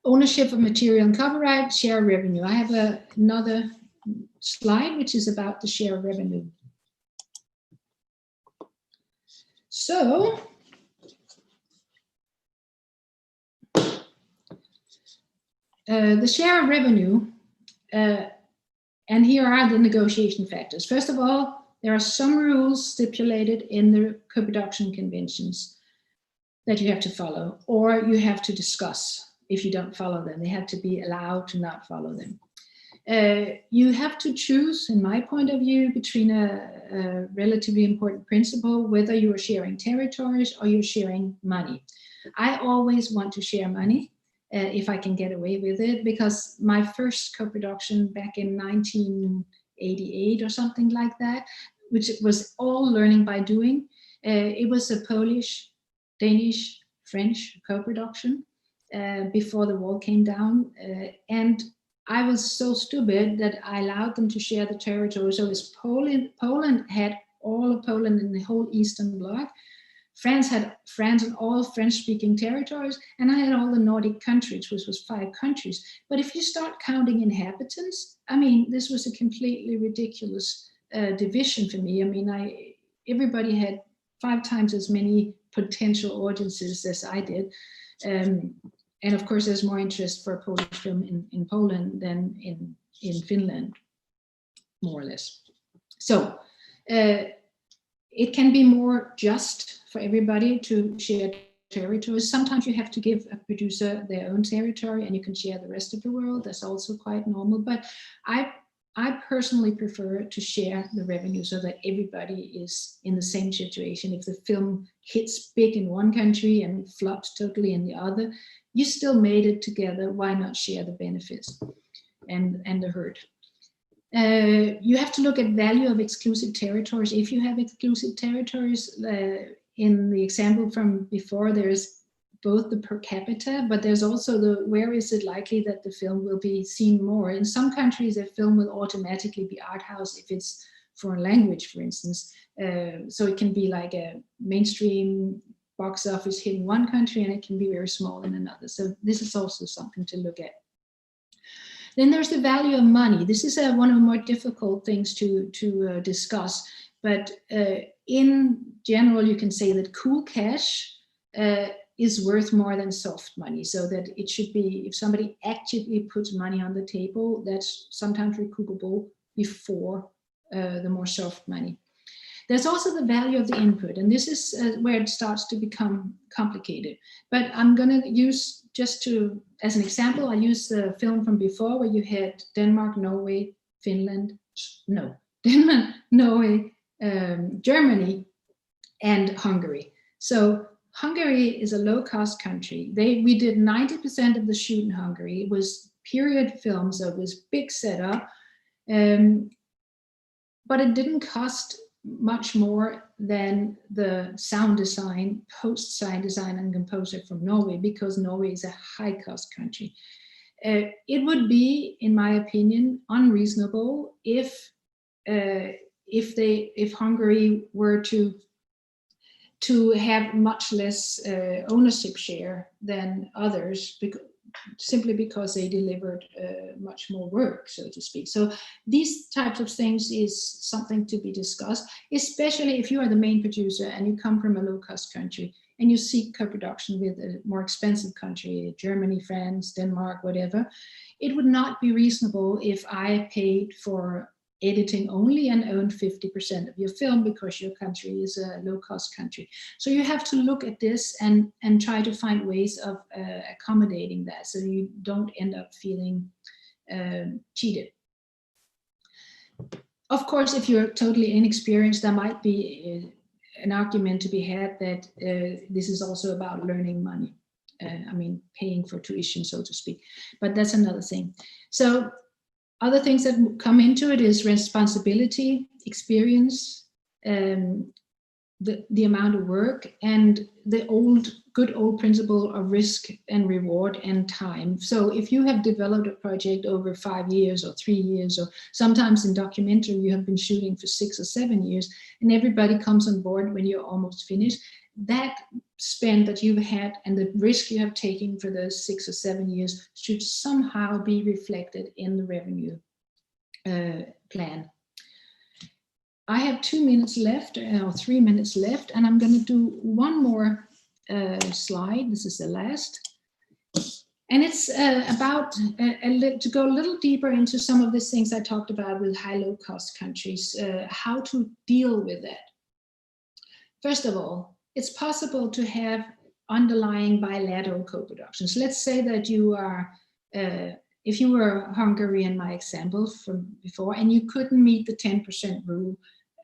Ownership of material and copyright, share revenue. I have another slide which is about the share revenue. So the share of revenue, and here are the negotiation factors. First of all, there are some rules stipulated in the co-production conventions that you have to follow, or you have to discuss. If you don't follow them, they have to be allowed to not follow them. You have to choose, in my point of view, between a relatively important principle, whether you are sharing territories or you're sharing money. I always want to share money if I can get away with it, because my first co-production back in 1988 or something like that, which was all learning by doing, it was a Polish, Danish, French co-production. Before the wall came down, and I was so stupid that I allowed them to share the territory. So as Poland had all of Poland and the whole Eastern Bloc. France had France and all French-speaking territories, and I had all the Nordic countries, which was 5 countries. But if you start counting inhabitants, I mean, this was a completely ridiculous division for me. I mean, everybody had 5 times as many potential audiences as I did. And of course, there's more interest for Polish film in Poland than in Finland, more or less. So it can be more just for everybody to share territories. Sometimes you have to give a producer their own territory and you can share the rest of the world. That's also quite normal. But I personally prefer to share the revenue so that everybody is in the same situation. If the film hits big in one country and flops totally in the other, you still made it together. Why not share the benefits? and the herd. You have to look at value of exclusive territories. If you have exclusive territories, in the example from before, there's both the per capita, but there's also the where is it likely that the film will be seen more. In some countries, a film will automatically be art house if it's foreign language, for instance. So it can be like a mainstream box office hit in one country, and it can be very small in another. So this is also something to look at. Then there's the value of money. This is one of the more difficult things to discuss. But in general, you can say that cool cash is worth more than soft money. So that it should be, if somebody actively puts money on the table, that's sometimes recoupable before the more soft money. There's also the value of the input, and this is where it starts to become complicated. But I'm going to use, just to, as an example, I use the film from before where you had Denmark, Norway, Finland, no, Denmark, Norway, Germany, and Hungary. So Hungary is a low-cost country. We did 90% of the shoot in Hungary. It was period film, so it was big setup, but it didn't cost much more than the sound design, post-sound design and composer from Norway, because Norway is a high-cost country. It would be, in my opinion, unreasonable if Hungary were to have much less ownership share than others, simply because they delivered much more work, so to speak. So these types of things is something to be discussed, especially if you are the main producer and you come from a low-cost country and you seek co-production with a more expensive country, Germany, France, Denmark, whatever. It would not be reasonable if I paid for editing only and owned 50% of your film because your country is a low-cost country. So you have to look at this and try to find ways of accommodating that so you don't end up feeling cheated. Of course, if you're totally inexperienced, there might be an argument to be had that this is also about learning money. I mean, paying for tuition, so to speak, but that's another thing. So other things that come into it is responsibility, experience, the amount of work, and the good old principle of risk and reward and time. So if you have developed a project over 5 years or 3 years, or sometimes in documentary you have been shooting for 6 or 7 years, and everybody comes on board when you're almost finished, that spend that you've had and the risk you have taken for those 6 or 7 years should somehow be reflected in the revenue plan. I have 2 minutes left, or 3 minutes left, and I'm going to do one more slide. This is the last. And it's about to go a little deeper into some of these things I talked about with high low-cost countries, how to deal with that. First of all, it's possible to have underlying bilateral co-productions. Let's say that you are, if you were Hungary in my example from before, and you couldn't meet the 10% rule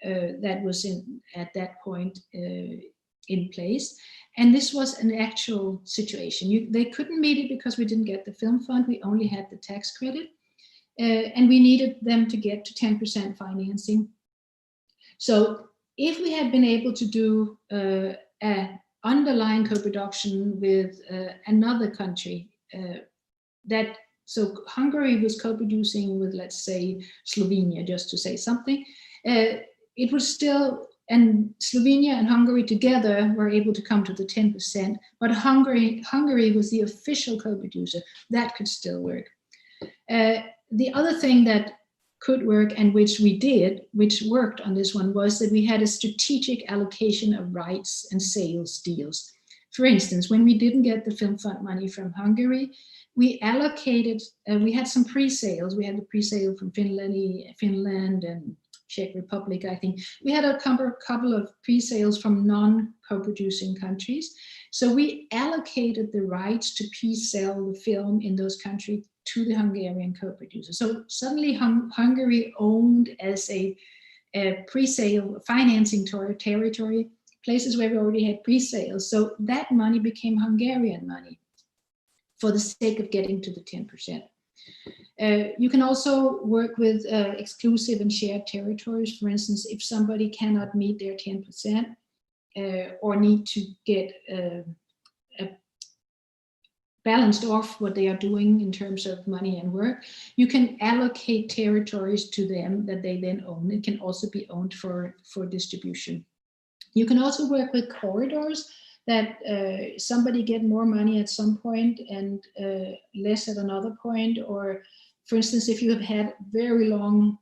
that was at that point in place. And this was an actual situation. They couldn't meet it because we didn't get the film fund. We only had the tax credit. And we needed them to get to 10% financing. So if we had been able to do an underlying co-production with another country, so Hungary was co-producing with, let's say, Slovenia, just to say something, it was still, and Slovenia and Hungary together were able to come to the 10%, but Hungary was the official co-producer. That could still work. The other thing that could work, and which we did, which worked on this one, was that we had a strategic allocation of rights and sales deals. For instance, when we didn't get the film fund money from Hungary, we allocated, we had some pre-sales. We had the pre-sale from Finland and Czech Republic, I think. We had a couple of pre-sales from non-co-producing countries. So we allocated the rights to pre-sell the film in those countries to the Hungarian co-producer. So suddenly Hungary owned as a pre-sale financing territory, places where we already had pre-sales. So that money became Hungarian money for the sake of getting to the 10%. You can also work with exclusive and shared territories. For instance, if somebody cannot meet their 10% or need to get balanced off what they are doing in terms of money and work, you can allocate territories to them that they then own. It can also be owned for distribution. You can also work with corridors that somebody get more money at some point and less at another point. Or for instance, if you have had very long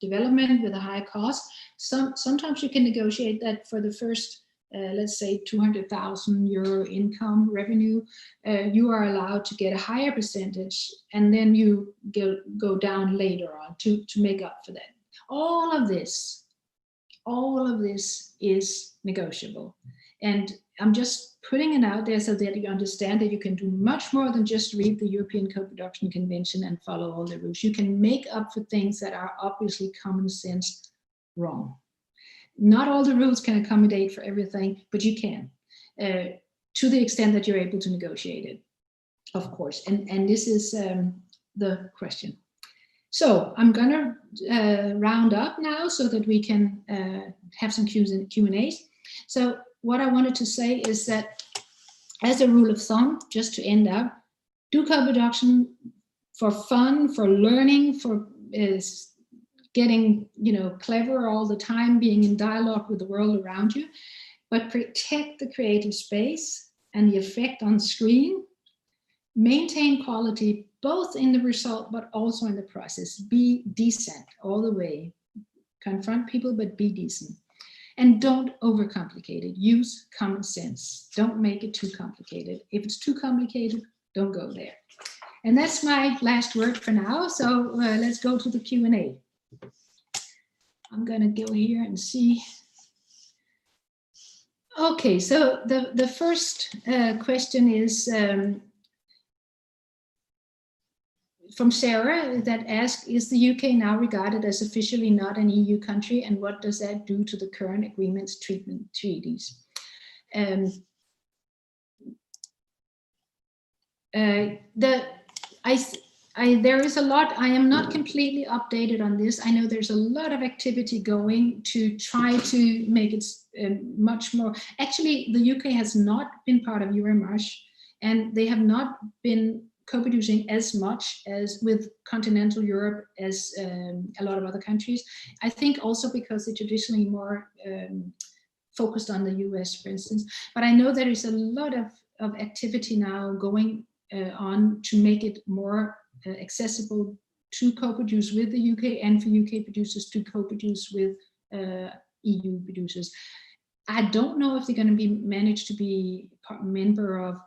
development with a high cost, sometimes you can negotiate that for the first let's say 200,000 euro income revenue, you are allowed to get a higher percentage, and then you go down later on to make up for that. All of this is negotiable. And I'm just putting it out there so that you understand that you can do much more than just read the European Co-Production Convention and follow all the rules. You can make up for things that are obviously common sense wrong. Not all the rules can accommodate for everything, but you can, to the extent that you're able to negotiate it, of course. And this is the question. So I'm gonna round up now so that we can have some Q&As. So what I wanted to say is that, as a rule of thumb, just to end up, do co-production for fun, for learning, for getting, clever all the time, being in dialogue with the world around you, but protect the creative space and the effect on screen. Maintain quality, both in the result, but also in the process. Be decent all the way. Confront people, but be decent. And don't overcomplicate it. Use common sense. Don't make it too complicated. If it's too complicated, don't go there. And that's my last word for now. So let's go to the Q&A. I'm going to go here and see. Okay, so the first question is from Sarah, that asks, is the UK now regarded as officially not an EU country, and what does that do to the current agreements, treaties? There is a lot. I am not completely updated on this. I know there's a lot of activity going to try to make it much more. Actually, the UK has not been part of Euromarsh, and they have not been co-producing as much as with continental Europe as a lot of other countries. I think also because they're traditionally more focused on the US, for instance. But I know there is a lot of activity now going on to make it more accessible to co-produce with the UK and for UK producers to co-produce with EU producers. I don't know if they're going to be managed to be member of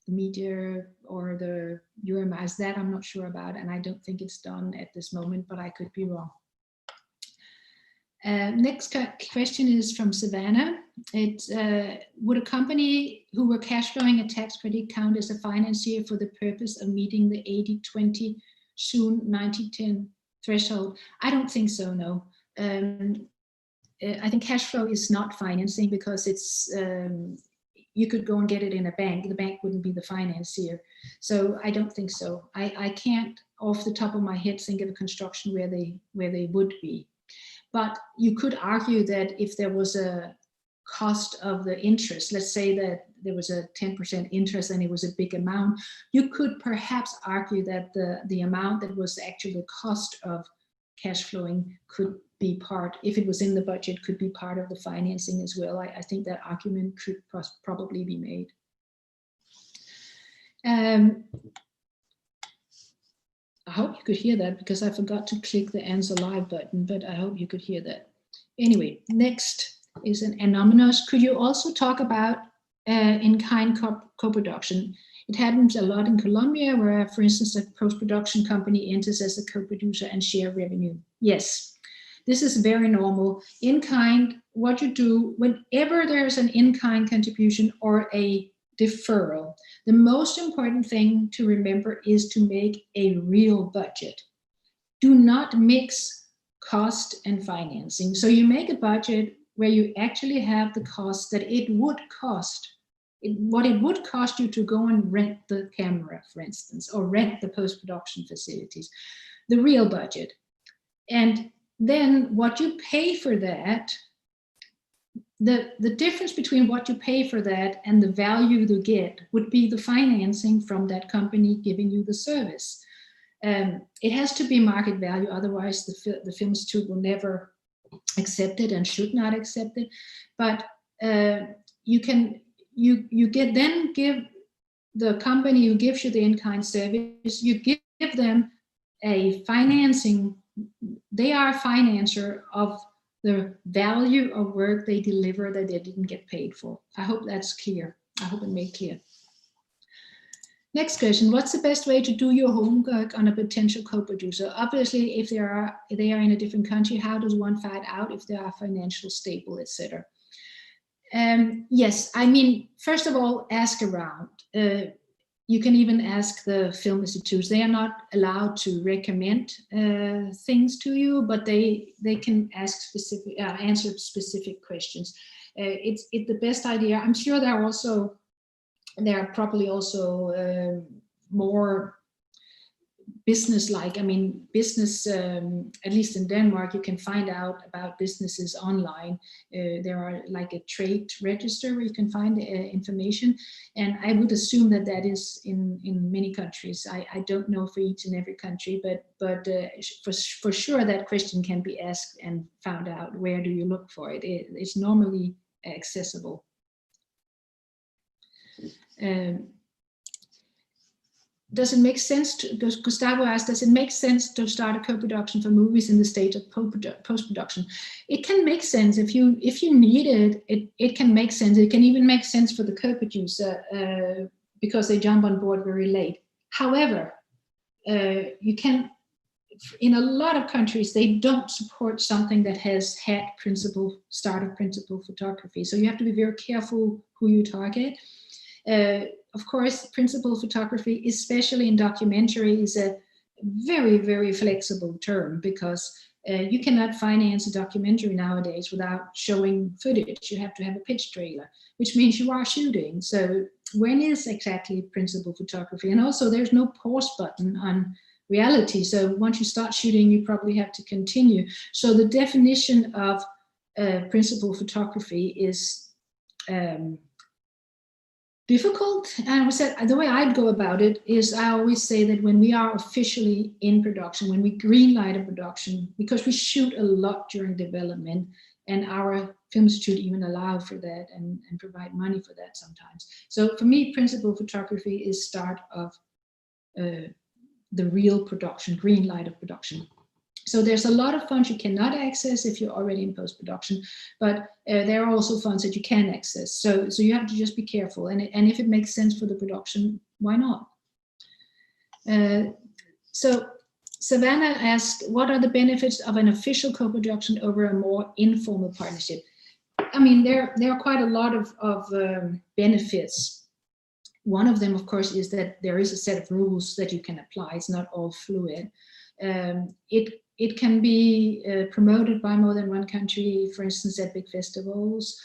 the media or the Euromarsh. That I'm not sure about, and I don't think it's done at this moment, but I could be wrong. Next question is from Savannah. It's would a company who were cash flowing a tax credit count as a financier for the purpose of meeting the 80-20 soon 90-10 threshold? I don't think so, no. I think cash flow is not financing because it's you could go and get it in a bank. The bank wouldn't be the financier. So I don't think so. I can't off the top of my head think of a construction where they would be. But you could argue that if there was a cost of the interest, let's say that there was a 10% interest and it was a big amount, you could perhaps argue that the amount that was actually the cost of cash flowing could be part, if it was in the budget, could be part of the financing as well. I think that argument could probably be made. I hope you could hear that because I forgot to click the answer live button, but I hope you could hear that. Anyway, next is an anonymous. Could you also talk about in-kind co-production? It happens a lot in Colombia where, for instance, a post-production company enters as a co-producer and share revenue. Yes, this is very normal. In-kind, what you do whenever there's an in-kind contribution or a deferral, the most important thing to remember is to make a real budget. Do not mix cost and financing. So you make a budget where you actually have the cost that it would cost what it would cost you to go and rent the camera, for instance, or rent the post-production facilities, the real budget. And then what you pay for that, the difference between what you pay for that and the value you get would be the financing from that company giving you the service. It has to be market value, otherwise the Film Institute will never accept it and should not accept it. But you give the company who gives you the in-kind service, you give them a financing. They are a financer of the value of work they deliver that they didn't get paid for. I hope that's clear. I hope it made clear. Next question, what's the best way to do your homework on a potential co-producer? Obviously, if they are in a different country, how does one find out if they are financially stable, etc.? Yes, I mean, first of all, ask around. You can even ask the film institutes. They are not allowed to recommend things to you, but they can ask specific, answer specific questions. It's the best idea. I'm sure there are probably also more business-like. I mean, business, at least in Denmark, you can find out about businesses online. There are like a trade register where you can find information. And I would assume that that is in many countries. I don't know for each and every country, but for sure that question can be asked and found out. Where do you look for it? It's normally accessible. Does it make sense Gustavo asked, does it make sense to start a co-production for movies in the stage of post-production? It can make sense if you need it. It can make sense. It can even make sense for the co-producer because they jump on board very late. However, you can, in a lot of countries, they don't support something that has had start of principal photography. So you have to be very careful who you target. Of course, principal photography, especially in documentary, is a very, very flexible term because you cannot finance a documentary nowadays without showing footage. You have to have a pitch trailer, which means you are shooting. So when is exactly principal photography? And also there's no pause button on reality. So once you start shooting, you probably have to continue. So the definition of principal photography is difficult. And I said, the way I'd go about it is I always say that when we are officially in production, when we greenlight a production, because we shoot a lot during development, and our Film Institute even allow for that and provide money for that sometimes. So for me, principal photography is start of the real production, greenlight of production. So there's a lot of funds you cannot access if you're already in post-production, but there are also funds that you can access. So you have to just be careful. And if it makes sense for the production, why not? So Savannah asked, what are the benefits of an official co-production over a more informal partnership? I mean, there are quite a lot of benefits. One of them, of course, is that there is a set of rules that you can apply. It's not all fluid. It can be promoted by more than one country, for instance, at big festivals.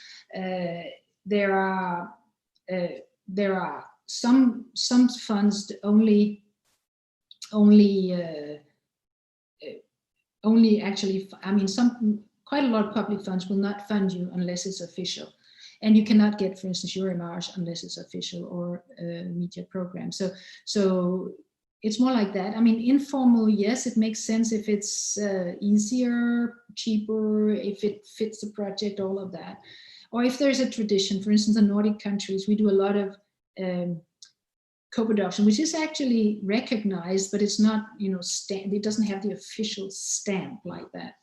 There are some funds that only actually, I mean, quite a lot of public funds will not fund you unless it's official. And you cannot get, for instance, Euromage unless it's official or a media program. So it's more like that. I mean, informal, yes, it makes sense if it's easier, cheaper, if it fits the project, all of that. Or if there's a tradition, for instance, in Nordic countries, we do a lot of co-production, which is actually recognized, but it's not, it doesn't have the official stamp like that.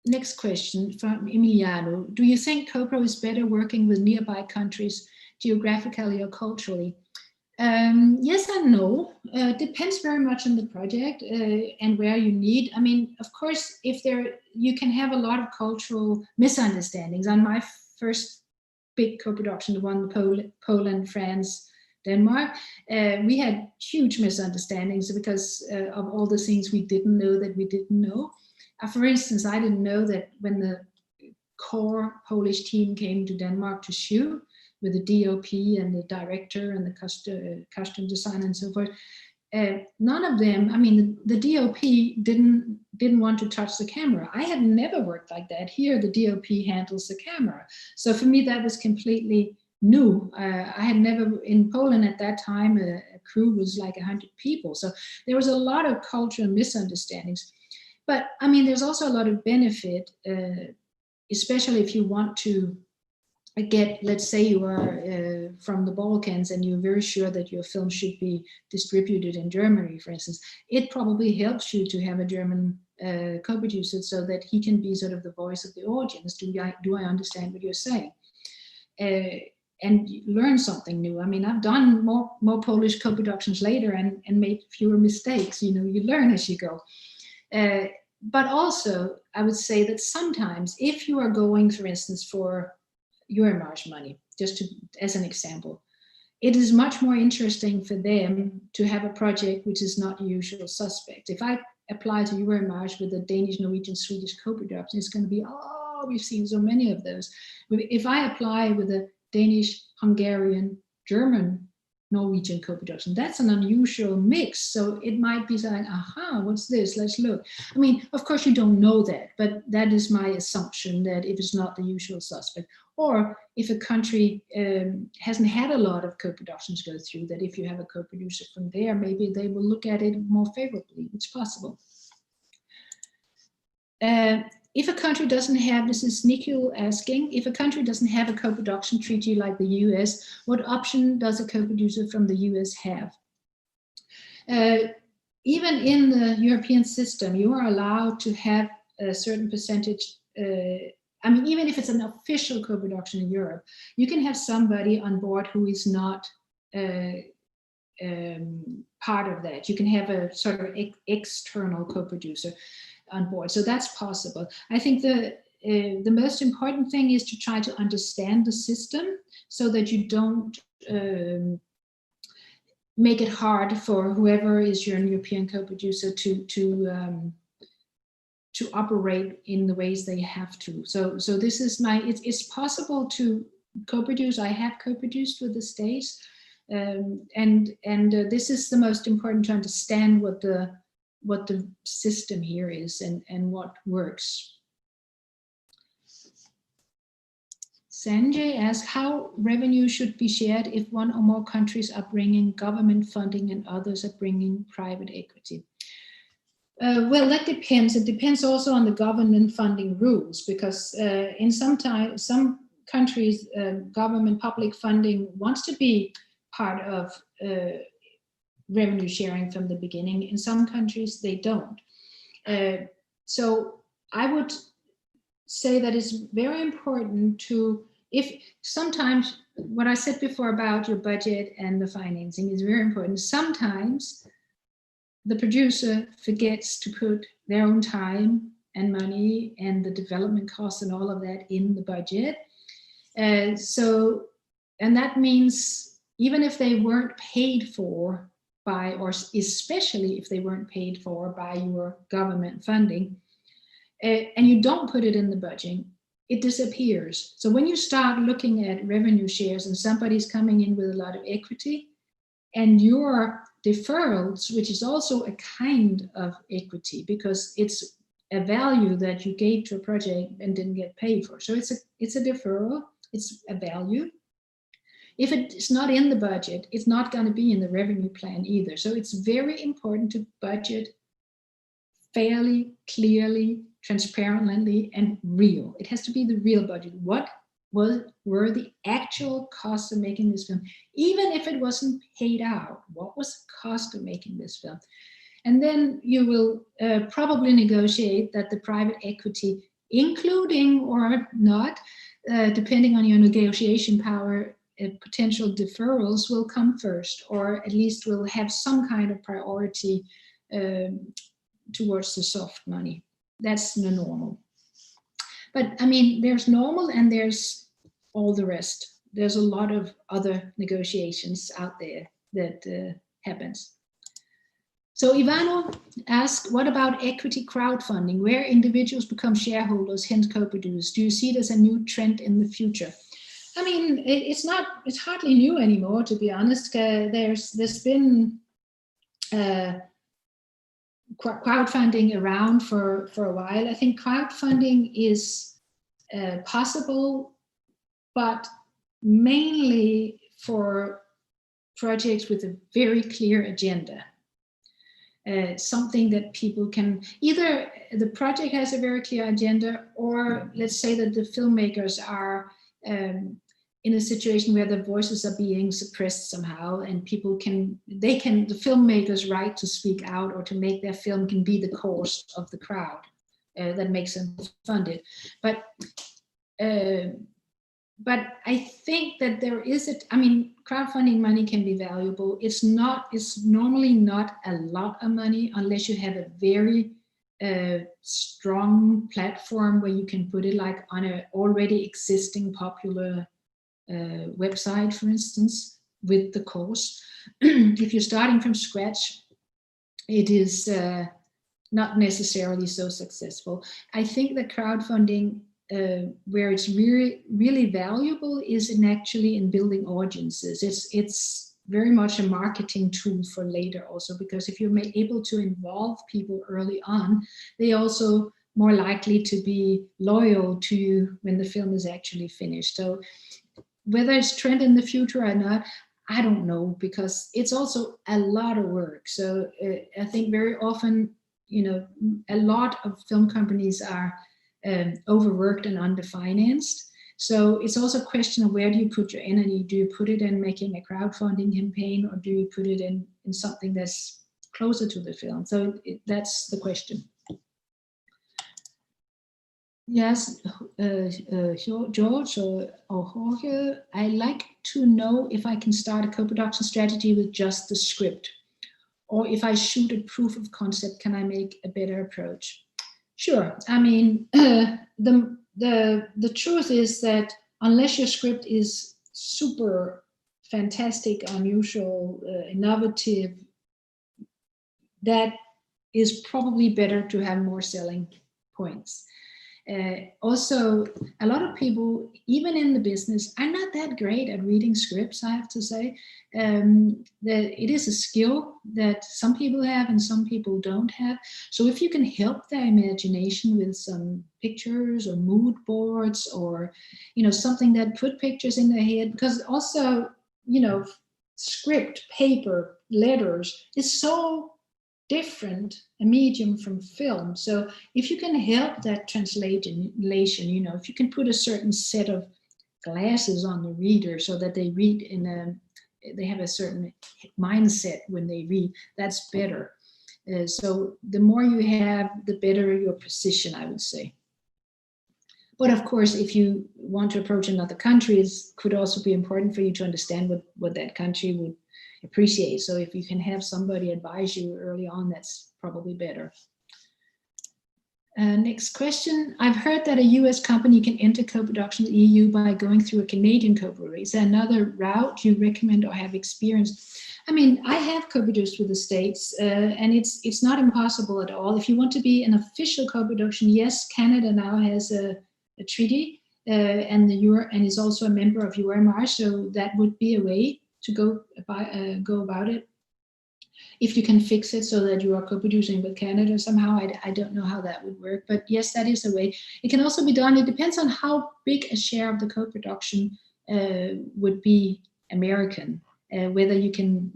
Next question from Emiliano. Do you think co-pro is better working with nearby countries geographically or culturally? Yes and no. Depends very much on the project and where you need. I mean, of course, you can have a lot of cultural misunderstandings. On my first big co-production, the one Poland, France, Denmark, we had huge misunderstandings because of all the things we didn't know that we didn't know. For instance, I didn't know that when the core Polish team came to Denmark to shoot, with the DOP and the director and the costume designer and so forth. None of them, I mean, the DOP didn't want to touch the camera. I had never worked like that. Here, the DOP handles the camera. So for me, that was completely new. I had never, in Poland at that time, a crew was like 100 people. So there was a lot of cultural misunderstandings. But I mean, there's also a lot of benefit, especially if you want to get, let's say you are from the Balkans and you're very sure that your film should be distributed in Germany, for instance. It probably helps you to have a German co-producer so that he can be sort of the voice of the audience. Do I understand what you're saying? And learn something new. I mean, I've done more Polish co-productions later and made fewer mistakes. You know, you learn as you go. But also, I would say that sometimes if you are going, for instance, for EAVE money, just as an example, it is much more interesting for them to have a project which is not usual suspect. If I apply to EAVE with a Danish, Norwegian, Swedish co-production, it's going to be, oh, we've seen so many of those. If I apply with a Danish, Hungarian, German, Norwegian co-production, that's an unusual mix. So it might be saying, aha, what's this? Let's look. I mean, of course you don't know that, but that is my assumption, that if it's not the usual suspect, or if a country hasn't had a lot of co-productions go through, that if you have a co-producer from there, maybe they will look at it more favorably. It's possible. If a country doesn't have, this is Nikhil asking, if a country doesn't have a co-production treaty like the US, what option does a co-producer from the US have? Even in the European system, you are allowed to have a certain percentage. I mean, even if it's an official co-production in Europe, you can have somebody on board who is not part of that. You can have a sort of external co-producer on board. So that's possible. I think the most important thing is to try to understand the system so that you don't make it hard for whoever is your European co-producer to operate in the ways they have to. So this is it's possible to co-produce. I have co-produced with the States, and this is the most important, to understand what the system here is and what works. Sanjay asks how revenue should be shared if one or more countries are bringing government funding and others are bringing private equity. Well, that depends. It depends also on the government funding rules, because in some countries, government public funding wants to be part of revenue sharing from the beginning. In some countries, they don't. So I would say that it's very important to, if sometimes what I said before about your budget and the financing is very important. Sometimes the producer forgets to put their own time and money and the development costs and all of that in the budget. And that means even if they weren't paid for by, or especially if they weren't paid for by your government funding, and you don't put it in the budget, it disappears. So when you start looking at revenue shares and somebody's coming in with a lot of equity, and your deferrals, which is also a kind of equity because it's a value that you gave to a project and didn't get paid for. So it's a deferral, it's a value. If it's not in the budget, it's not going to be in the revenue plan either. So it's very important to budget fairly, clearly, transparently, and real. It has to be the real budget. What were the actual costs of making this film? Even if it wasn't paid out, what was the cost of making this film? And then you will probably negotiate that the private equity, including or not, depending on your negotiation power, potential deferrals will come first, or at least will have some kind of priority towards the soft money. That's the normal. But I mean, there's normal and there's all the rest. There's a lot of other negotiations out there that happens. So Ivano asked, what about equity crowdfunding, where individuals become shareholders, hence co-producers? Do you see it as a new trend in the future? I mean, it's hardly new anymore, to be honest. There's been crowdfunding around for a while. I think crowdfunding is possible, but mainly for projects with a very clear agenda. Something that people can, either the project has a very clear agenda, or let's say that the filmmakers are in a situation where their voices are being suppressed somehow, and the filmmakers' right to speak out or to make their film can be the cause of the crowd that makes them funded. But I think that there is crowdfunding money can be valuable. It's normally not a lot of money unless you have a very strong platform where you can put it like on an already existing popular website, for instance, with the course. If you're starting from scratch, it is not necessarily so successful. I think that crowdfunding, where it's really valuable, is in building audiences. It's very much a marketing tool for later also, because if you're able to involve people early on, they also more likely to be loyal to you when the film is actually finished. So whether it's trend in the future or not, I don't know, because it's also a lot of work. So I think very often, a lot of film companies are overworked and underfinanced. So it's also a question of where do you put your energy? Do you put it in making a crowdfunding campaign, or do you put it in something that's closer to the film? So that's the question. Yes, George or Jorge, I'd like to know if I can start a co-production strategy with just the script, or if I shoot a proof of concept, can I make a better approach? Sure. I mean, the truth is that unless your script is super fantastic, unusual, innovative, that is probably better to have more selling points. Also, a lot of people, even in the business, are not that great at reading scripts, I have to say. That it is a skill that some people have and some people don't have. So if you can help their imagination with some pictures or mood boards, or something that put pictures in their head, because also script, paper, letters is so different a medium from film. So if you can help that translation, if you can put a certain set of glasses on the reader so that they read they have a certain mindset when they read, that's better. So the more you have, the better your precision, I would say. But of course, if you want to approach another country, it could also be important for you to understand what that country would appreciate. So if you can have somebody advise you early on, that's probably better. Next question. I've heard that a US company can enter co-production in the EU by going through a Canadian co-producer. Is there another route you recommend or have experienced? I mean, I have co-produced with the States, and it's not impossible at all. If you want to be an official co-production, yes, Canada now has a treaty and is also a member of UMR, so that would be a way to go about it. If you can fix it so that you are co-producing with Canada somehow, I don't know how that would work, but yes, that is a way. It can also be done. It depends on how big a share of the co-production would be American, whether you can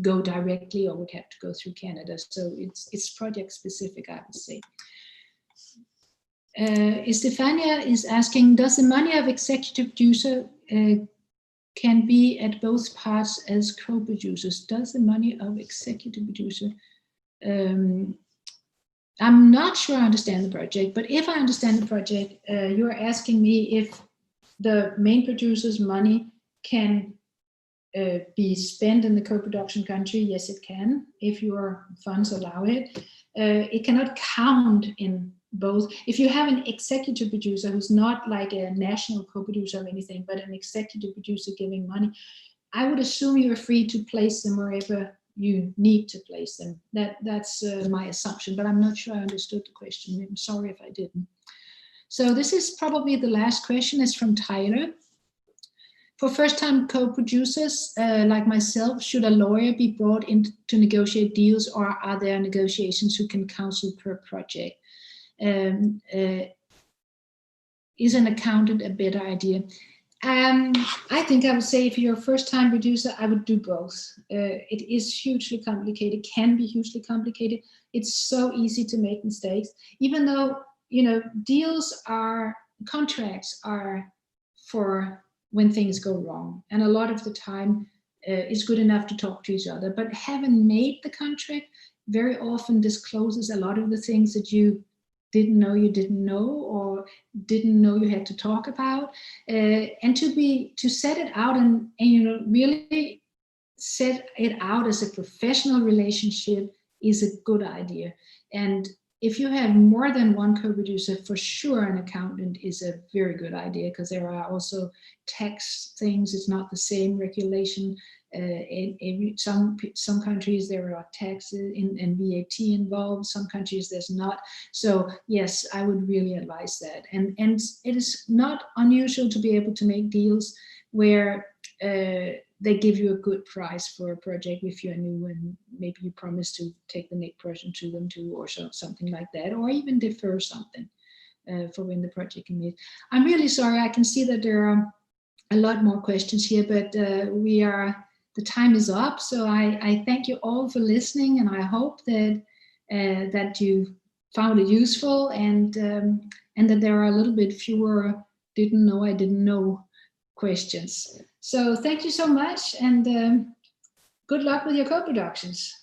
go directly or would have to go through Canada. So it's project specific, I would say. Estefania is asking, does the money of executive producer can be at both parts as co-producers? Does the money of executive producer? I'm not sure I understand the project, but if I understand the project, you're asking me if the main producer's money can be spent in the co-production country. Yes, it can, if your funds allow it. It cannot count in both. If you have an executive producer who's not like a national co-producer or anything, but an executive producer giving money, I would assume you're free to place them wherever you need to place them. That's my assumption, but I'm not sure I understood the question. I'm sorry if I didn't. So this is probably the last question. It's from Tyler. For first-time co-producers like myself, should a lawyer be brought in to negotiate deals, or are there negotiations who can counsel per project? Is an accountant a better idea? I think I would say if you're a first-time producer, I would do both. It is hugely complicated, can be hugely complicated. It's so easy to make mistakes, even though, you know, contracts are for when things go wrong. And a lot of the time it's good enough to talk to each other. But having made the contract very often discloses a lot of the things that you didn't know you didn't know, or didn't know you had to talk about. And to set it out and you know, really set it out as a professional relationship is a good idea. And if you have more than one co-producer, for sure an accountant is a very good idea, because there are also tax things. It's not the same regulation. In some countries there are taxes and VAT involved. Some countries there's not. So yes, I would really advise that. And it is not unusual to be able to make deals where they give you a good price for a project if you're new, and maybe you promise to take the next person to them too, or something like that, or even defer something for when the project can meet. I'm really sorry. I can see that there are a lot more questions here, but the time is up. So I thank you all for listening, and I hope that that you found it useful, and that there are a little bit fewer didn't know questions. So thank you so much, and good luck with your co-productions.